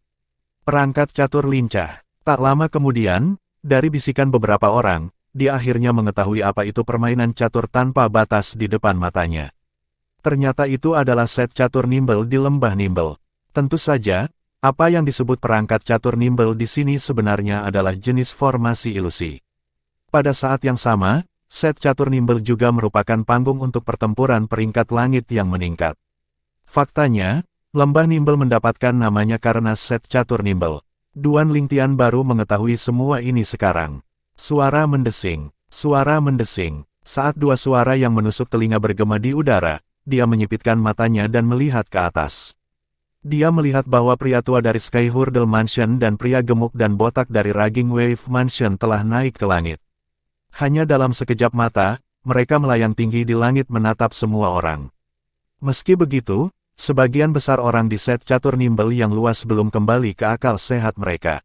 Perangkat catur lincah. Tak lama kemudian, dari bisikan beberapa orang, dia akhirnya mengetahui apa itu permainan catur tanpa batas di depan matanya. Ternyata itu adalah set catur Nimble di lembah Nimble. Tentu saja, apa yang disebut perangkat catur Nimble di sini sebenarnya adalah jenis formasi ilusi. Pada saat yang sama, set catur Nimble juga merupakan panggung untuk pertempuran peringkat langit yang meningkat. Faktanya, lembah Nimble mendapatkan namanya karena set catur Nimble. Duan Lingtian baru mengetahui semua ini sekarang. Suara mendesing. Saat dua suara yang menusuk telinga bergema di udara, dia menyipitkan matanya dan melihat ke atas. Dia melihat bahwa pria tua dari Sky Hurdle Mansion dan pria gemuk dan botak dari Raging Wave Mansion telah naik ke langit. Hanya dalam sekejap mata, mereka melayang tinggi di langit menatap semua orang. Meski begitu, sebagian besar orang di set catur Nimble yang luas belum kembali ke akal sehat mereka.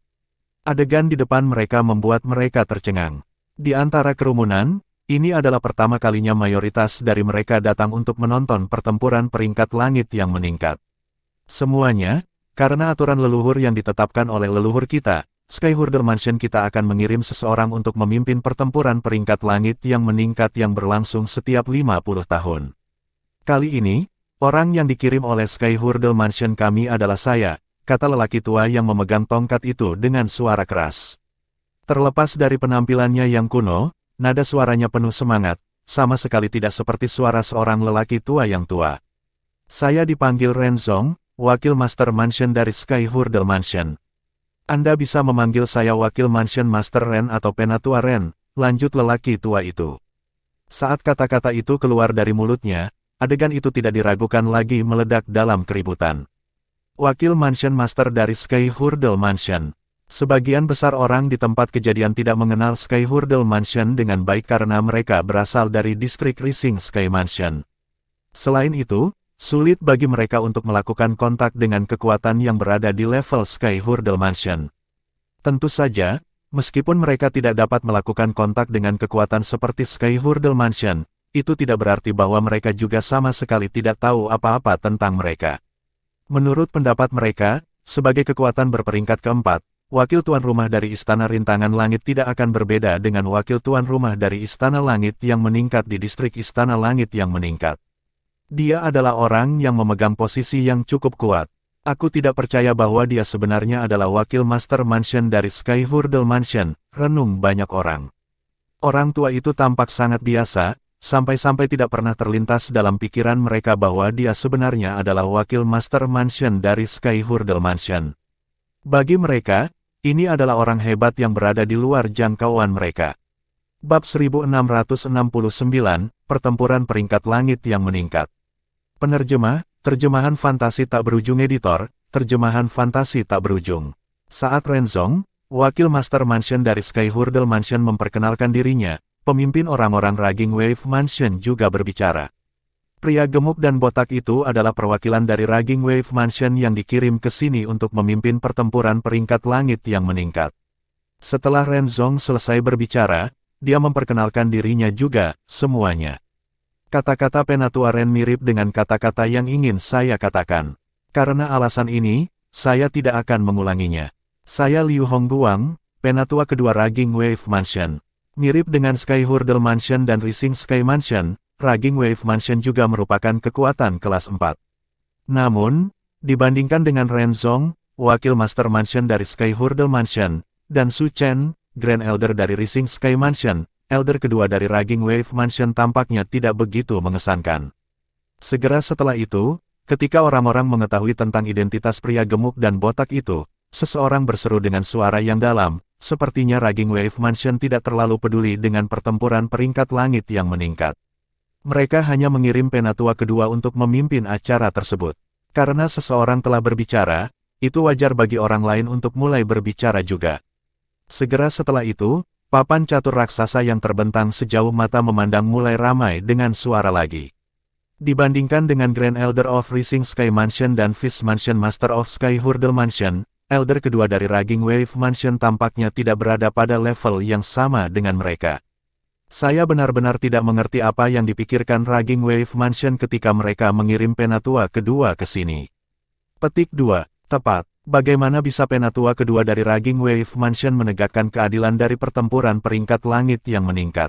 Adegan di depan mereka membuat mereka tercengang. Di antara kerumunan, ini adalah pertama kalinya mayoritas dari mereka datang untuk menonton pertempuran peringkat langit yang meningkat. Semuanya, karena aturan leluhur yang ditetapkan oleh leluhur kita, Sky Hurdle Mansion kita akan mengirim seseorang untuk memimpin pertempuran peringkat langit yang meningkat yang berlangsung setiap 50 tahun. Kali ini, orang yang dikirim oleh Sky Hurdle Mansion kami adalah saya, kata lelaki tua yang memegang tongkat itu dengan suara keras. Terlepas dari penampilannya yang kuno, nada suaranya penuh semangat, sama sekali tidak seperti suara seorang lelaki tua yang tua. Saya dipanggil Ren Zong, Wakil Master Mansion dari Sky Hurdle Mansion. Anda bisa memanggil saya Wakil Mansion Master Ren atau Penatua Ren, lanjut lelaki tua itu. Saat kata-kata itu keluar dari mulutnya, adegan itu tidak diragukan lagi meledak dalam keributan. Wakil Mansion Master dari Sky Hurdle Mansion. Sebagian besar orang di tempat kejadian tidak mengenal Sky Hurdle Mansion dengan baik karena mereka berasal dari distrik Rising Sky Mansion. Selain itu, sulit bagi mereka untuk melakukan kontak dengan kekuatan yang berada di level Sky Hurdle Mansion. Tentu saja, meskipun mereka tidak dapat melakukan kontak dengan kekuatan seperti Sky Hurdle Mansion, itu tidak berarti bahwa mereka juga sama sekali tidak tahu apa-apa tentang mereka. Menurut pendapat mereka, sebagai kekuatan berperingkat keempat, wakil tuan rumah dari Istana Rintangan Langit tidak akan berbeda dengan wakil tuan rumah dari Istana Langit yang meningkat di distrik Istana Langit yang meningkat. Dia adalah orang yang memegang posisi yang cukup kuat. Aku tidak percaya bahwa dia sebenarnya adalah wakil Master Mansion dari Sky Hurdle Mansion, renung banyak orang. Orang tua itu tampak sangat biasa, sampai-sampai tidak pernah terlintas dalam pikiran mereka bahwa dia sebenarnya adalah wakil Master Mansion dari Sky Hurdle Mansion. Bagi mereka, ini adalah orang hebat yang berada di luar jangkauan mereka. Bab 1669, Pertempuran Peringkat Langit yang Meningkat. Penerjemah, Terjemahan Fantasi Tak Berujung Editor, Terjemahan Fantasi Tak Berujung. Saat Renzong, wakil Master Mansion dari Sky Hurdle Mansion memperkenalkan dirinya, pemimpin orang-orang Raging Wave Mansion juga berbicara. Pria gemuk dan botak itu adalah perwakilan dari Raging Wave Mansion yang dikirim ke sini untuk memimpin pertempuran peringkat langit yang meningkat. Setelah Renzong selesai berbicara, dia memperkenalkan dirinya juga, semuanya. Kata-kata Penatua Ren mirip dengan kata-kata yang ingin saya katakan. Karena alasan ini, saya tidak akan mengulanginya. Saya Liu Hongguang, Penatua kedua Raging Wave Mansion. Mirip dengan Sky Hurdle Mansion dan Rising Sky Mansion, Raging Wave Mansion juga merupakan kekuatan kelas 4. Namun, dibandingkan dengan Renzong, wakil Master Mansion dari Sky Hurdle Mansion, dan Su Chen, Grand Elder dari Rising Sky Mansion, Elder kedua dari Raging Wave Mansion tampaknya tidak begitu mengesankan. Segera setelah itu, ketika orang-orang mengetahui tentang identitas pria gemuk dan botak itu, seseorang berseru dengan suara yang dalam, sepertinya Raging Wave Mansion tidak terlalu peduli dengan pertempuran peringkat langit yang meningkat. Mereka hanya mengirim Penatua kedua untuk memimpin acara tersebut. Karena seseorang telah berbicara, itu wajar bagi orang lain untuk mulai berbicara juga. Segera setelah itu, papan catur raksasa yang terbentang sejauh mata memandang mulai ramai dengan suara lagi. Dibandingkan dengan Grand Elder of Rising Sky Mansion dan Fish Mansion Master of Sky Hurdle Mansion, Elder kedua dari Raging Wave Mansion tampaknya tidak berada pada level yang sama dengan mereka. Saya benar-benar tidak mengerti apa yang dipikirkan Raging Wave Mansion ketika mereka mengirim Penatua kedua ke sini. Petik 2. Tepat. Bagaimana bisa Penatua kedua dari Raging Wave Mansion menegakkan keadilan dari pertempuran peringkat langit yang meningkat?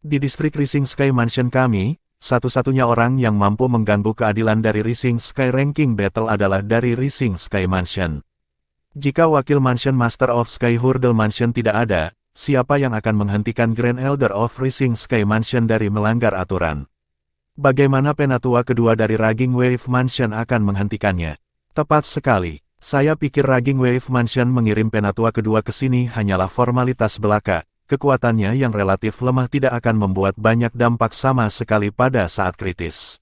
Di distrik Rising Sky Mansion kami, satu-satunya orang yang mampu mengganggu keadilan dari Rising Sky Ranking Battle adalah dari Rising Sky Mansion. Jika wakil Mansion Master of Sky Hurdle Mansion tidak ada, siapa yang akan menghentikan Grand Elder of Rising Sky Mansion dari melanggar aturan? Bagaimana Penatua kedua dari Raging Wave Mansion akan menghentikannya? Tepat sekali. Saya pikir Raging Wave Mansion mengirim Penatua kedua ke sini hanyalah formalitas belaka. Kekuatannya yang relatif lemah tidak akan membuat banyak dampak sama sekali pada saat kritis.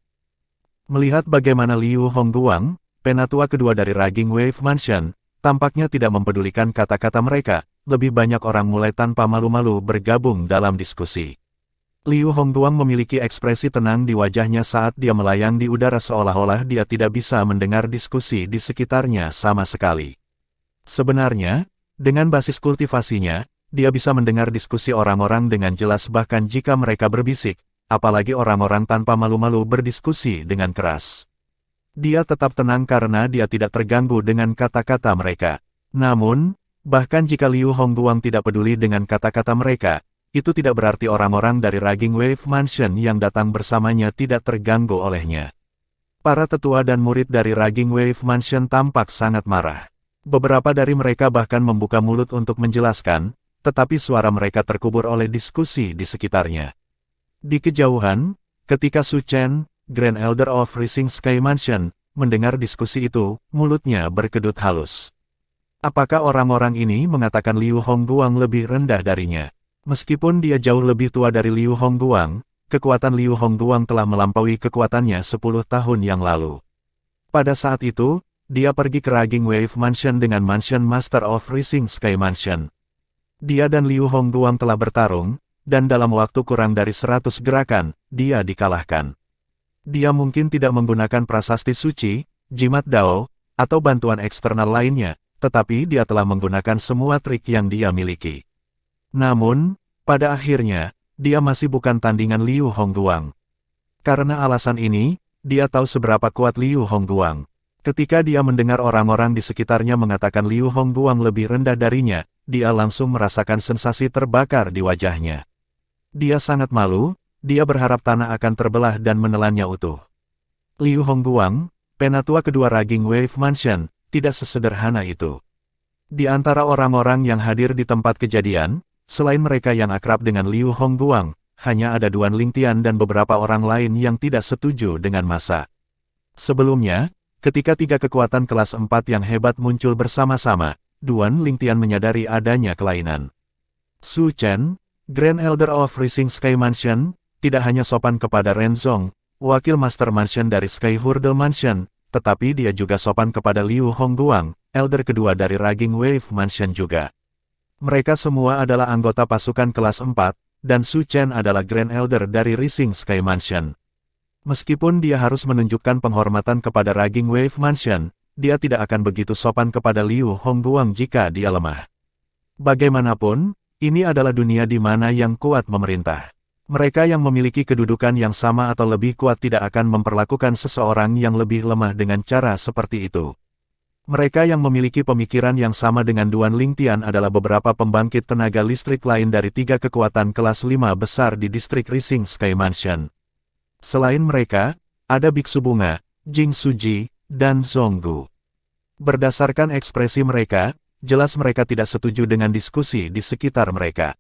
Melihat bagaimana Liu Hongguang, Penatua kedua dari Raging Wave Mansion, tampaknya tidak mempedulikan kata-kata mereka. Lebih banyak orang mulai tanpa malu-malu bergabung dalam diskusi. Liu Hongguang memiliki ekspresi tenang di wajahnya saat dia melayang di udara seolah-olah dia tidak bisa mendengar diskusi di sekitarnya sama sekali. Sebenarnya, dengan basis kultivasinya, dia bisa mendengar diskusi orang-orang dengan jelas bahkan jika mereka berbisik, apalagi orang-orang tanpa malu-malu berdiskusi dengan keras. Dia tetap tenang karena dia tidak terganggu dengan kata-kata mereka. Namun, bahkan jika Liu Hongguang tidak peduli dengan kata-kata mereka, itu tidak berarti orang-orang dari Raging Wave Mansion yang datang bersamanya tidak terganggu olehnya. Para tetua dan murid dari Raging Wave Mansion tampak sangat marah. Beberapa dari mereka bahkan membuka mulut untuk menjelaskan, tetapi suara mereka terkubur oleh diskusi di sekitarnya. Di kejauhan, ketika Su Chen, Grand Elder of Rising Sky Mansion, mendengar diskusi itu, mulutnya berkedut halus. Apakah orang-orang ini mengatakan Liu Hongguang lebih rendah darinya? Meskipun dia jauh lebih tua dari Liu Hongguang, kekuatan Liu Hongguang telah melampaui kekuatannya 10 tahun yang lalu. Pada saat itu, dia pergi ke Raging Wave Mansion dengan Mansion Master of Rising Sky Mansion. Dia dan Liu Hongguang telah bertarung, dan dalam waktu kurang dari 100 gerakan, dia dikalahkan. Dia mungkin tidak menggunakan prasasti suci, jimat Dao, atau bantuan eksternal lainnya, tetapi dia telah menggunakan semua trik yang dia miliki. Namun, pada akhirnya, dia masih bukan tandingan Liu Hongguang. Karena alasan ini, dia tahu seberapa kuat Liu Hongguang. Ketika dia mendengar orang-orang di sekitarnya mengatakan Liu Hongguang lebih rendah darinya, dia langsung merasakan sensasi terbakar di wajahnya. Dia sangat malu, dia berharap tanah akan terbelah dan menelannya utuh. Liu Hongguang, Penatua kedua Raging Wave Mansion, tidak sesederhana itu. Di antara orang-orang yang hadir di tempat kejadian, selain mereka yang akrab dengan Liu Hongguang, hanya ada Duan Lingtian dan beberapa orang lain yang tidak setuju dengan masa. Sebelumnya, ketika 3 kekuatan kelas 4 yang hebat muncul bersama-sama, Duan Lingtian menyadari adanya kelainan. Su Chen, Grand Elder of Rising Sky Mansion, tidak hanya sopan kepada Renzong, wakil Master Mansion dari Sky Hurdle Mansion, tetapi dia juga sopan kepada Liu Hongguang, Elder kedua dari Raging Wave Mansion juga. Mereka semua adalah anggota pasukan kelas 4, dan Su Chen adalah Grand Elder dari Rising Sky Mansion. Meskipun dia harus menunjukkan penghormatan kepada Raging Wave Mansion, dia tidak akan begitu sopan kepada Liu Hongguang jika dia lemah. Bagaimanapun, ini adalah dunia di mana yang kuat memerintah. Mereka yang memiliki kedudukan yang sama atau lebih kuat tidak akan memperlakukan seseorang yang lebih lemah dengan cara seperti itu. Mereka yang memiliki pemikiran yang sama dengan Duan Lingtian adalah beberapa pembangkit tenaga listrik lain dari 3 kekuatan kelas 5 besar di distrik Rising Sky Mansion. Selain mereka, ada Biksu Bunga, Jing Suji, dan Zonggu. Berdasarkan ekspresi mereka, jelas mereka tidak setuju dengan diskusi di sekitar mereka.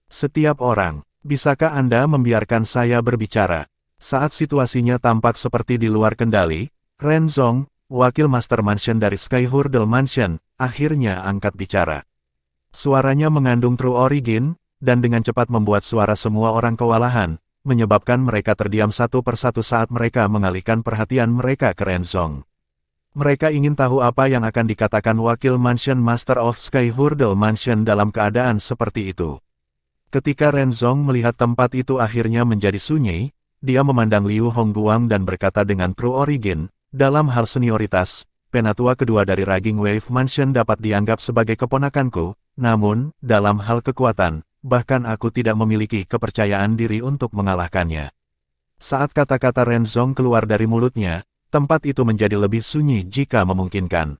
Setiap orang, bisakah Anda membiarkan saya berbicara? Saat situasinya tampak seperti di luar kendali, Ren Zong, wakil Master Mansion dari Sky Hurdle Mansion, akhirnya angkat bicara. Suaranya mengandung True Origin, dan dengan cepat membuat suara semua orang kewalahan, menyebabkan mereka terdiam satu persatu saat mereka mengalihkan perhatian mereka ke Ren Zong. Mereka ingin tahu apa yang akan dikatakan wakil Mansion Master of Sky Hurdle Mansion dalam keadaan seperti itu. Ketika Ren Zong melihat tempat itu akhirnya menjadi sunyi, dia memandang Liu Hongguang dan berkata dengan True Origin, dalam hal senioritas, penatua kedua dari Raging Wave Mansion dapat dianggap sebagai keponakanku, namun, dalam hal kekuatan, bahkan aku tidak memiliki kepercayaan diri untuk mengalahkannya. Saat kata-kata Ren Zong keluar dari mulutnya, tempat itu menjadi lebih sunyi jika memungkinkan.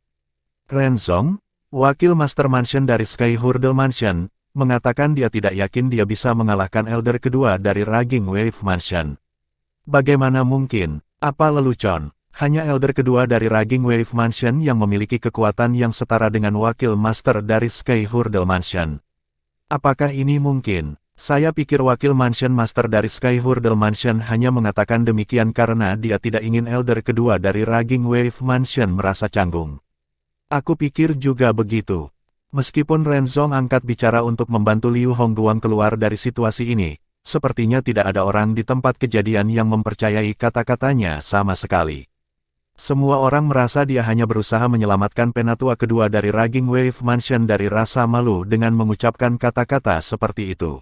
Ren Zong, wakil Master Mansion dari Sky Hurdle Mansion, mengatakan dia tidak yakin dia bisa mengalahkan Elder kedua dari Raging Wave Mansion. Bagaimana mungkin? Apa lelucon? Hanya Elder kedua dari Raging Wave Mansion yang memiliki kekuatan yang setara dengan wakil Master dari Sky Hurdle Mansion. Apakah ini mungkin? Saya pikir wakil Mansion Master dari Sky Hurdle Mansion hanya mengatakan demikian karena dia tidak ingin Elder kedua dari Raging Wave Mansion merasa canggung. Aku pikir juga begitu. Meskipun Ren Zong angkat bicara untuk membantu Liu Hongguang keluar dari situasi ini, sepertinya tidak ada orang di tempat kejadian yang mempercayai kata-katanya sama sekali. Semua orang merasa dia hanya berusaha menyelamatkan penatua kedua dari Raging Wave Mansion dari rasa malu dengan mengucapkan kata-kata seperti itu.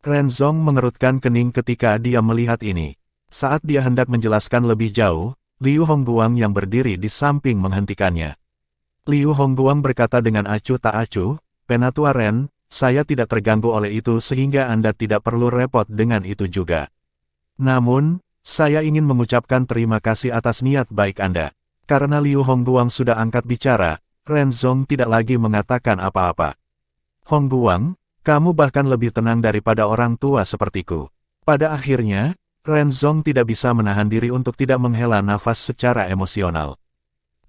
Ren Zong mengerutkan kening ketika dia melihat ini. Saat dia hendak menjelaskan lebih jauh, Liu Hongguang yang berdiri di samping menghentikannya. Liu Hongguang berkata dengan acuh tak acuh, "Penatua Ren, saya tidak terganggu oleh itu sehingga Anda tidak perlu repot dengan itu juga. Namun, saya ingin mengucapkan terima kasih atas niat baik Anda." Karena Liu Hongguang sudah angkat bicara, Ren Zong tidak lagi mengatakan apa-apa. "Hongguang, kamu bahkan lebih tenang daripada orang tua sepertiku." Pada akhirnya, Ren Zong tidak bisa menahan diri untuk tidak menghela nafas secara emosional.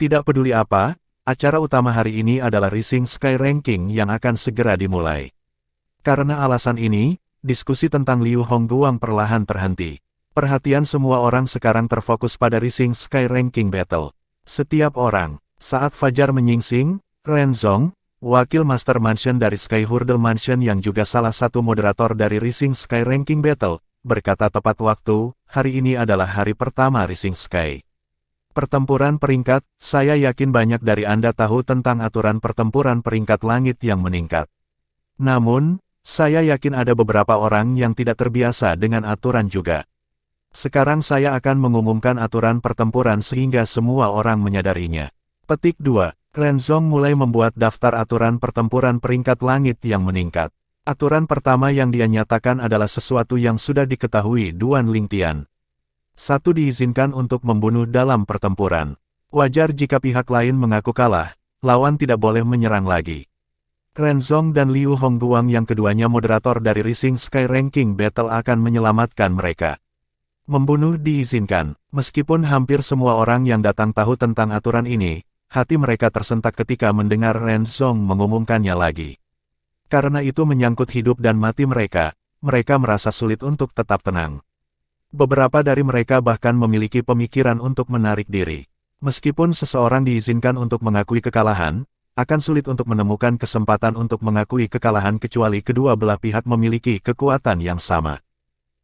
Tidak peduli apa, acara utama hari ini adalah Rising Sky Ranking yang akan segera dimulai. Karena alasan ini, diskusi tentang Liu Hongguang perlahan terhenti. Perhatian semua orang sekarang terfokus pada Rising Sky Ranking Battle. Setiap orang, saat fajar menyingsing, Ren Zong, wakil Master Mansion dari Sky Hurdle Mansion yang juga salah satu moderator dari Rising Sky Ranking Battle, berkata tepat waktu, hari ini adalah hari pertama Rising Sky. Pertempuran peringkat, saya yakin banyak dari Anda tahu tentang aturan pertempuran peringkat langit yang meningkat. Namun, saya yakin ada beberapa orang yang tidak terbiasa dengan aturan juga. Sekarang saya akan mengumumkan aturan pertempuran sehingga semua orang menyadarinya. Petik 2. Ren Zong mulai membuat daftar aturan pertempuran peringkat langit yang meningkat. Aturan pertama yang dia nyatakan adalah sesuatu yang sudah diketahui Duan Lingtian. 1. Diizinkan untuk membunuh dalam pertempuran. Wajar jika pihak lain mengaku kalah, lawan tidak boleh menyerang lagi. Ren Zong dan Liu Hongguang yang keduanya moderator dari Rising Sky Ranking Battle akan menyelamatkan mereka. Membunuh diizinkan. Meskipun hampir semua orang yang datang tahu tentang aturan ini, hati mereka tersentak ketika mendengar Ren Zong mengumumkannya lagi. Karena itu menyangkut hidup dan mati mereka merasa sulit untuk tetap tenang. Beberapa dari mereka bahkan memiliki pemikiran untuk menarik diri. Meskipun seseorang diizinkan untuk mengakui kekalahan, akan sulit untuk menemukan kesempatan untuk mengakui kekalahan kecuali kedua belah pihak memiliki kekuatan yang sama.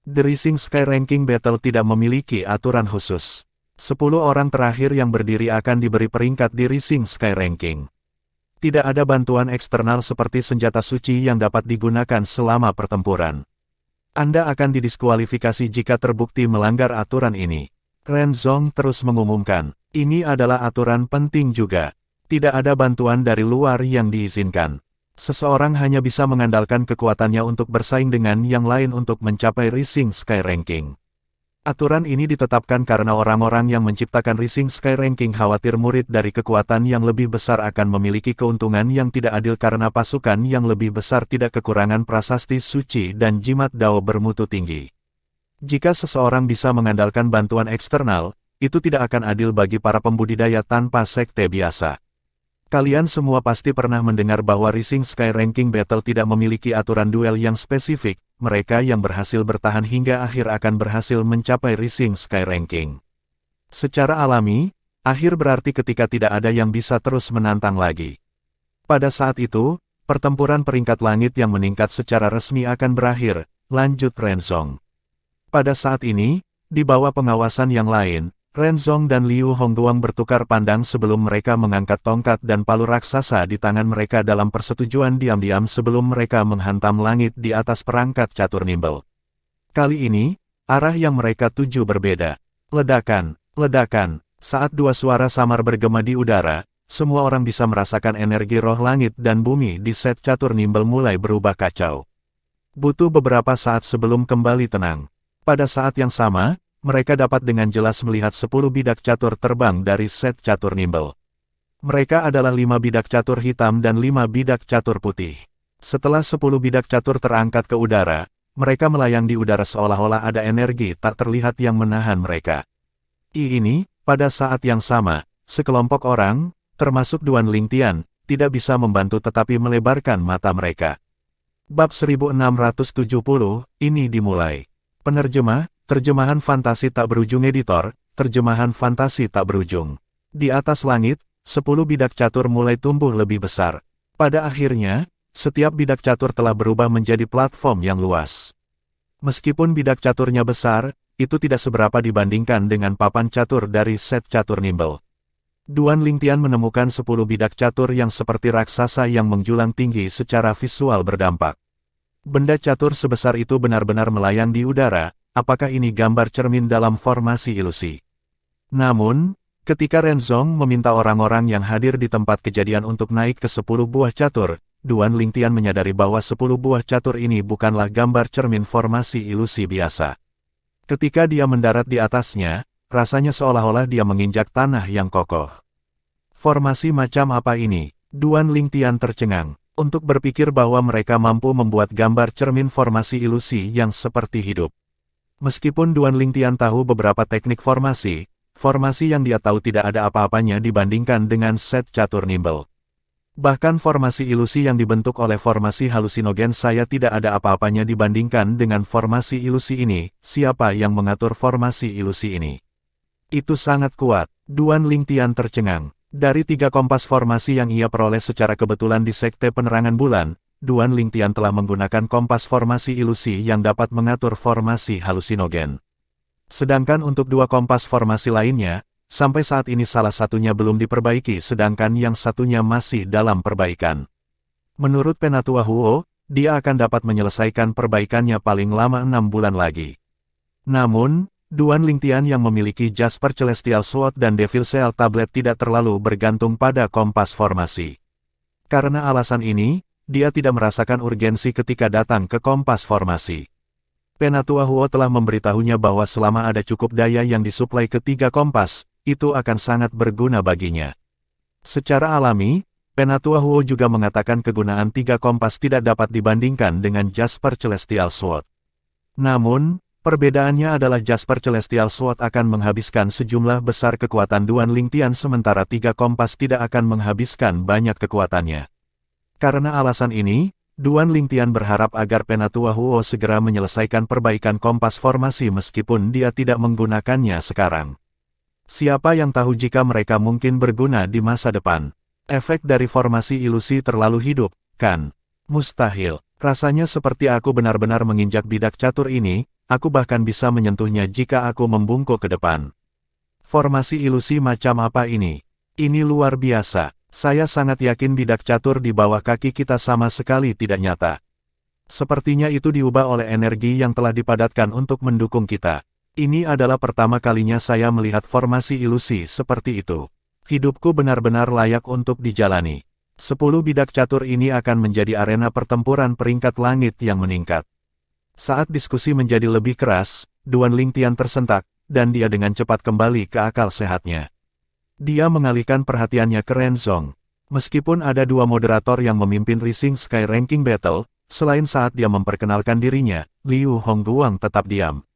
The Rising Sky Ranking Battle tidak memiliki aturan khusus. 10 orang terakhir yang berdiri akan diberi peringkat di Rising Sky Ranking. Tidak ada bantuan eksternal seperti senjata suci yang dapat digunakan selama pertempuran. Anda akan didiskualifikasi jika terbukti melanggar aturan ini. Ren Zong terus mengumumkan, ini adalah aturan penting juga. Tidak ada bantuan dari luar yang diizinkan. Seseorang hanya bisa mengandalkan kekuatannya untuk bersaing dengan yang lain untuk mencapai Rising Sky Ranking. Aturan ini ditetapkan karena orang-orang yang menciptakan Rising Sky Ranking khawatir murid dari kekuatan yang lebih besar akan memiliki keuntungan yang tidak adil karena pasukan yang lebih besar tidak kekurangan prasasti suci dan jimat Dao bermutu tinggi. Jika seseorang bisa mengandalkan bantuan eksternal, itu tidak akan adil bagi para pembudidaya tanpa sekte biasa. Kalian semua pasti pernah mendengar bahwa Rising Sky Ranking Battle tidak memiliki aturan duel yang spesifik. Mereka yang berhasil bertahan hingga akhir akan berhasil mencapai Rising Sky Ranking. Secara alami, akhir berarti ketika tidak ada yang bisa terus menantang lagi. Pada saat itu, pertempuran peringkat langit yang meningkat secara resmi akan berakhir, lanjut Ren Zong. Pada saat ini, di bawah pengawasan yang lain, Ren Zong dan Liu Hongguang bertukar pandang sebelum mereka mengangkat tongkat dan palu raksasa di tangan mereka dalam persetujuan diam-diam sebelum mereka menghantam langit di atas perangkat catur nimble. Kali ini, arah yang mereka tuju berbeda. Ledakan, ledakan, saat dua suara samar bergema di udara, semua orang bisa merasakan energi roh langit dan bumi di set catur nimble mulai berubah kacau. Butuh beberapa saat sebelum kembali tenang. Pada saat yang sama, mereka dapat dengan jelas melihat 10 bidak catur terbang dari set catur nimble. Mereka adalah 5 bidak catur hitam dan 5 bidak catur putih. Setelah 10 bidak catur terangkat ke udara, mereka melayang di udara seolah-olah ada energi tak terlihat yang menahan mereka. Ini, pada saat yang sama, sekelompok orang, termasuk Duan Lingtian, tidak bisa membantu tetapi melebarkan mata mereka. Bab 1670, ini dimulai. Penerjemah, Terjemahan Fantasi Tak Berujung Editor, Terjemahan Fantasi Tak Berujung. Di atas langit, 10 bidak catur mulai tumbuh lebih besar. Pada akhirnya, setiap bidak catur telah berubah menjadi platform yang luas. Meskipun bidak caturnya besar, itu tidak seberapa dibandingkan dengan papan catur dari set catur nimble. Duan Lingtian menemukan 10 bidak catur yang seperti raksasa yang menjulang tinggi secara visual berdampak. Benda catur sebesar itu benar-benar melayang di udara. Apakah ini gambar cermin dalam formasi ilusi? Namun, ketika Ren Zong meminta orang-orang yang hadir di tempat kejadian untuk naik ke 10 buah catur, Duan Lingtian menyadari bahwa 10 buah catur ini bukanlah gambar cermin formasi ilusi biasa. Ketika dia mendarat di atasnya, rasanya seolah-olah dia menginjak tanah yang kokoh. Formasi macam apa ini? Duan Lingtian tercengang. Untuk berpikir bahwa mereka mampu membuat gambar cermin formasi ilusi yang seperti hidup. Meskipun Duan Lingtian tahu beberapa teknik formasi yang dia tahu tidak ada apa-apanya dibandingkan dengan set catur nimble. Bahkan formasi ilusi yang dibentuk oleh formasi halusinogen saya tidak ada apa-apanya dibandingkan dengan formasi ilusi ini. Siapa yang mengatur formasi ilusi ini? Itu sangat kuat. Duan Lingtian tercengang. Dari 3 kompas formasi yang ia peroleh secara kebetulan di Sekte Penerangan Bulan, Duan Lingtian telah menggunakan kompas formasi ilusi yang dapat mengatur formasi halusinogen. Sedangkan untuk 2 kompas formasi lainnya, sampai saat ini salah satunya belum diperbaiki sedangkan yang satunya masih dalam perbaikan. Menurut Penatua Huo, dia akan dapat menyelesaikan perbaikannya paling lama 6 bulan lagi. Namun, Duan Lingtian yang memiliki Jasper Celestial Sword dan Devil Seal Tablet tidak terlalu bergantung pada kompas formasi. Karena alasan ini, dia tidak merasakan urgensi ketika datang ke kompas formasi. Penatua Huo telah memberitahunya bahwa selama ada cukup daya yang disuplai ke 3 kompas, itu akan sangat berguna baginya. Secara alami, Penatua Huo juga mengatakan kegunaan 3 kompas tidak dapat dibandingkan dengan Jasper Celestial Sword. Namun, perbedaannya adalah Jasper Celestial Sword akan menghabiskan sejumlah besar kekuatan Duan Lingtian sementara 3 kompas tidak akan menghabiskan banyak kekuatannya. Karena alasan ini, Duan Lingtian berharap agar Penatua Huo segera menyelesaikan perbaikan kompas formasi meskipun dia tidak menggunakannya sekarang. Siapa yang tahu jika mereka mungkin berguna di masa depan? Efek dari formasi ilusi terlalu hidup, kan? Mustahil. Rasanya seperti aku benar-benar menginjak bidak catur ini, aku bahkan bisa menyentuhnya jika aku membungkuk ke depan. Formasi ilusi macam apa ini? Ini luar biasa. Saya sangat yakin bidak catur di bawah kaki kita sama sekali tidak nyata. Sepertinya itu diubah oleh energi yang telah dipadatkan untuk mendukung kita. Ini adalah pertama kalinya saya melihat formasi ilusi seperti itu. Hidupku benar-benar layak untuk dijalani. 10 bidak catur ini akan menjadi arena pertempuran peringkat langit yang meningkat. Saat diskusi menjadi lebih keras, Duan Lingtian tersentak, dan dia dengan cepat kembali ke akal sehatnya. Dia mengalihkan perhatiannya ke Renzong. Meskipun ada 2 moderator yang memimpin Rising Sky Ranking Battle, selain saat dia memperkenalkan dirinya, Liu Hongguang tetap diam.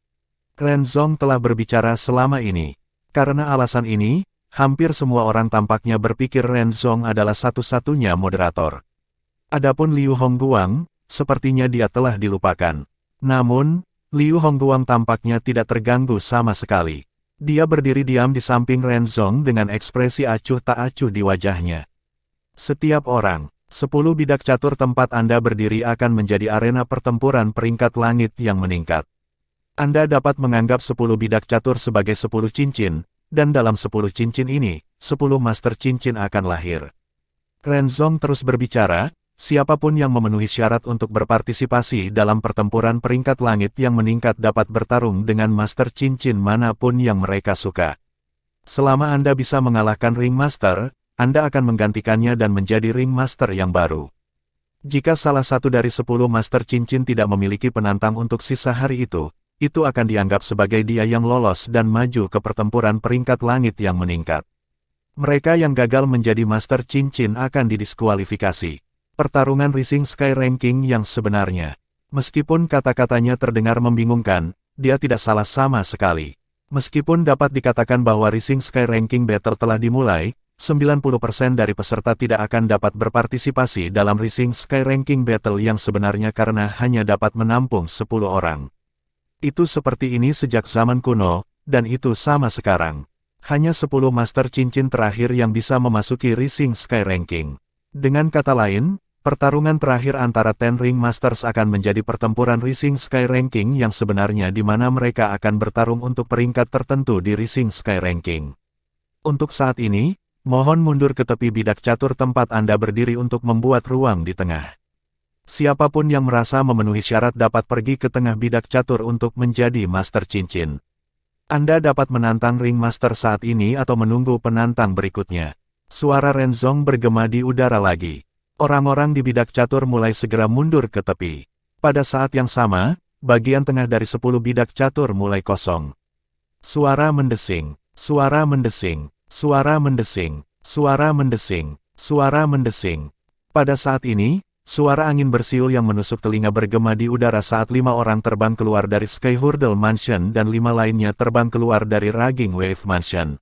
Renzong telah berbicara selama ini. Karena alasan ini, hampir semua orang tampaknya berpikir Renzong adalah satu-satunya moderator. Adapun Liu Hongguang, sepertinya dia telah dilupakan. Namun, Liu Hongguang tampaknya tidak terganggu sama sekali. Dia berdiri diam di samping Renzong dengan ekspresi acuh tak acuh di wajahnya. Setiap orang, 10 bidak catur tempat Anda berdiri akan menjadi arena pertempuran peringkat langit yang meningkat. Anda dapat menganggap 10 bidak catur sebagai 10 cincin, dan dalam 10 cincin ini, 10 master cincin akan lahir. Renzong terus berbicara. Siapapun yang memenuhi syarat untuk berpartisipasi dalam pertempuran peringkat langit yang meningkat dapat bertarung dengan master cincin manapun yang mereka suka. Selama Anda bisa mengalahkan Ring Master, Anda akan menggantikannya dan menjadi Ring Master yang baru. Jika salah satu dari 10 master cincin tidak memiliki penantang untuk sisa hari itu akan dianggap sebagai dia yang lolos dan maju ke pertempuran peringkat langit yang meningkat. Mereka yang gagal menjadi master cincin akan didiskualifikasi. Pertarungan Rising Sky Ranking yang sebenarnya. Meskipun kata-katanya terdengar membingungkan, dia tidak salah sama sekali. Meskipun dapat dikatakan bahwa Rising Sky Ranking Battle telah dimulai, 90% dari peserta tidak akan dapat berpartisipasi dalam Rising Sky Ranking Battle yang sebenarnya karena hanya dapat menampung 10 orang. Itu seperti ini sejak zaman kuno, dan itu sama sekarang. Hanya 10 master cincin terakhir yang bisa memasuki Rising Sky Ranking. Dengan kata lain, pertarungan terakhir antara Ten Ring Masters akan menjadi pertempuran Rising Sky Ranking yang sebenarnya di mana mereka akan bertarung untuk peringkat tertentu di Rising Sky Ranking. Untuk saat ini, mohon mundur ke tepi bidak catur tempat Anda berdiri untuk membuat ruang di tengah. Siapapun yang merasa memenuhi syarat dapat pergi ke tengah bidak catur untuk menjadi Master Cincin. Anda dapat menantang Ring Master saat ini atau menunggu penantang berikutnya. Suara Renzong bergema di udara lagi. Orang-orang di bidak catur mulai segera mundur ke tepi. Pada saat yang sama, bagian tengah dari 10 bidak catur mulai kosong. Suara mendesing, suara mendesing, suara mendesing, suara mendesing, suara mendesing. Pada saat ini, suara angin bersiul yang menusuk telinga bergema di udara saat 5 orang terbang keluar dari Sky Hurdle Mansion dan 5 lainnya terbang keluar dari Raging Wave Mansion.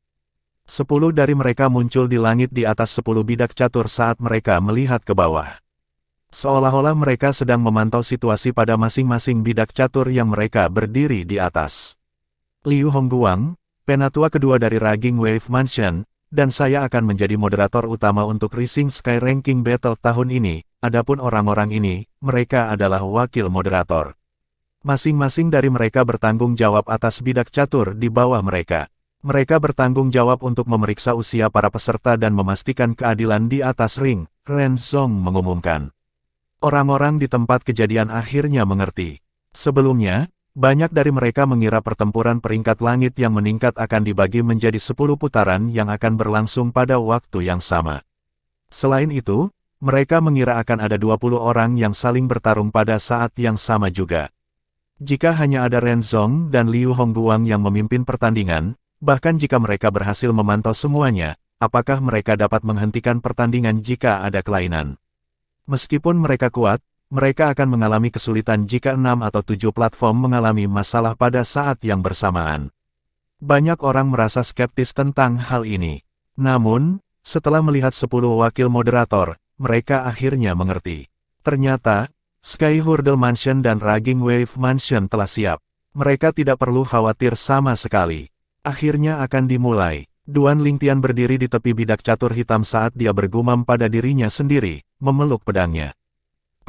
10 dari mereka muncul di langit di atas 10 bidak catur saat mereka melihat ke bawah. Seolah-olah mereka sedang memantau situasi pada masing-masing bidak catur yang mereka berdiri di atas. Liu Hongguang, penatua kedua dari Raging Wave Mansion, dan saya akan menjadi moderator utama untuk Rising Sky Ranking Battle tahun ini. Adapun orang-orang ini, mereka adalah wakil moderator. Masing-masing dari mereka bertanggung jawab atas bidak catur di bawah mereka. Mereka bertanggung jawab untuk memeriksa usia para peserta dan memastikan keadilan di atas ring, Renzong mengumumkan. Orang-orang di tempat kejadian akhirnya mengerti. Sebelumnya, banyak dari mereka mengira pertempuran peringkat langit yang meningkat akan dibagi menjadi 10 putaran yang akan berlangsung pada waktu yang sama. Selain itu, mereka mengira akan ada 20 orang yang saling bertarung pada saat yang sama juga. Jika hanya ada Renzong dan Liu Hongguang yang memimpin pertandingan, bahkan jika mereka berhasil memantau semuanya, apakah mereka dapat menghentikan pertandingan jika ada kelainan? Meskipun mereka kuat, mereka akan mengalami kesulitan jika 6 atau 7 platform mengalami masalah pada saat yang bersamaan. Banyak orang merasa skeptis tentang hal ini. Namun, setelah melihat 10 wakil moderator, mereka akhirnya mengerti. Ternyata, Sky Hurdle Mansion dan Raging Wave Mansion telah siap. Mereka tidak perlu khawatir sama sekali. Akhirnya akan dimulai. Duan Lingtian berdiri di tepi bidak catur hitam saat dia bergumam pada dirinya sendiri, memeluk pedangnya.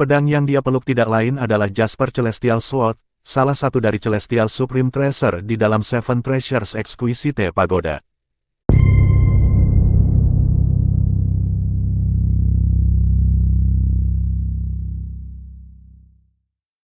Pedang yang dia peluk tidak lain adalah Jasper Celestial Sword, salah satu dari Celestial Supreme Treasure di dalam Seven Treasures Exquisite Pagoda.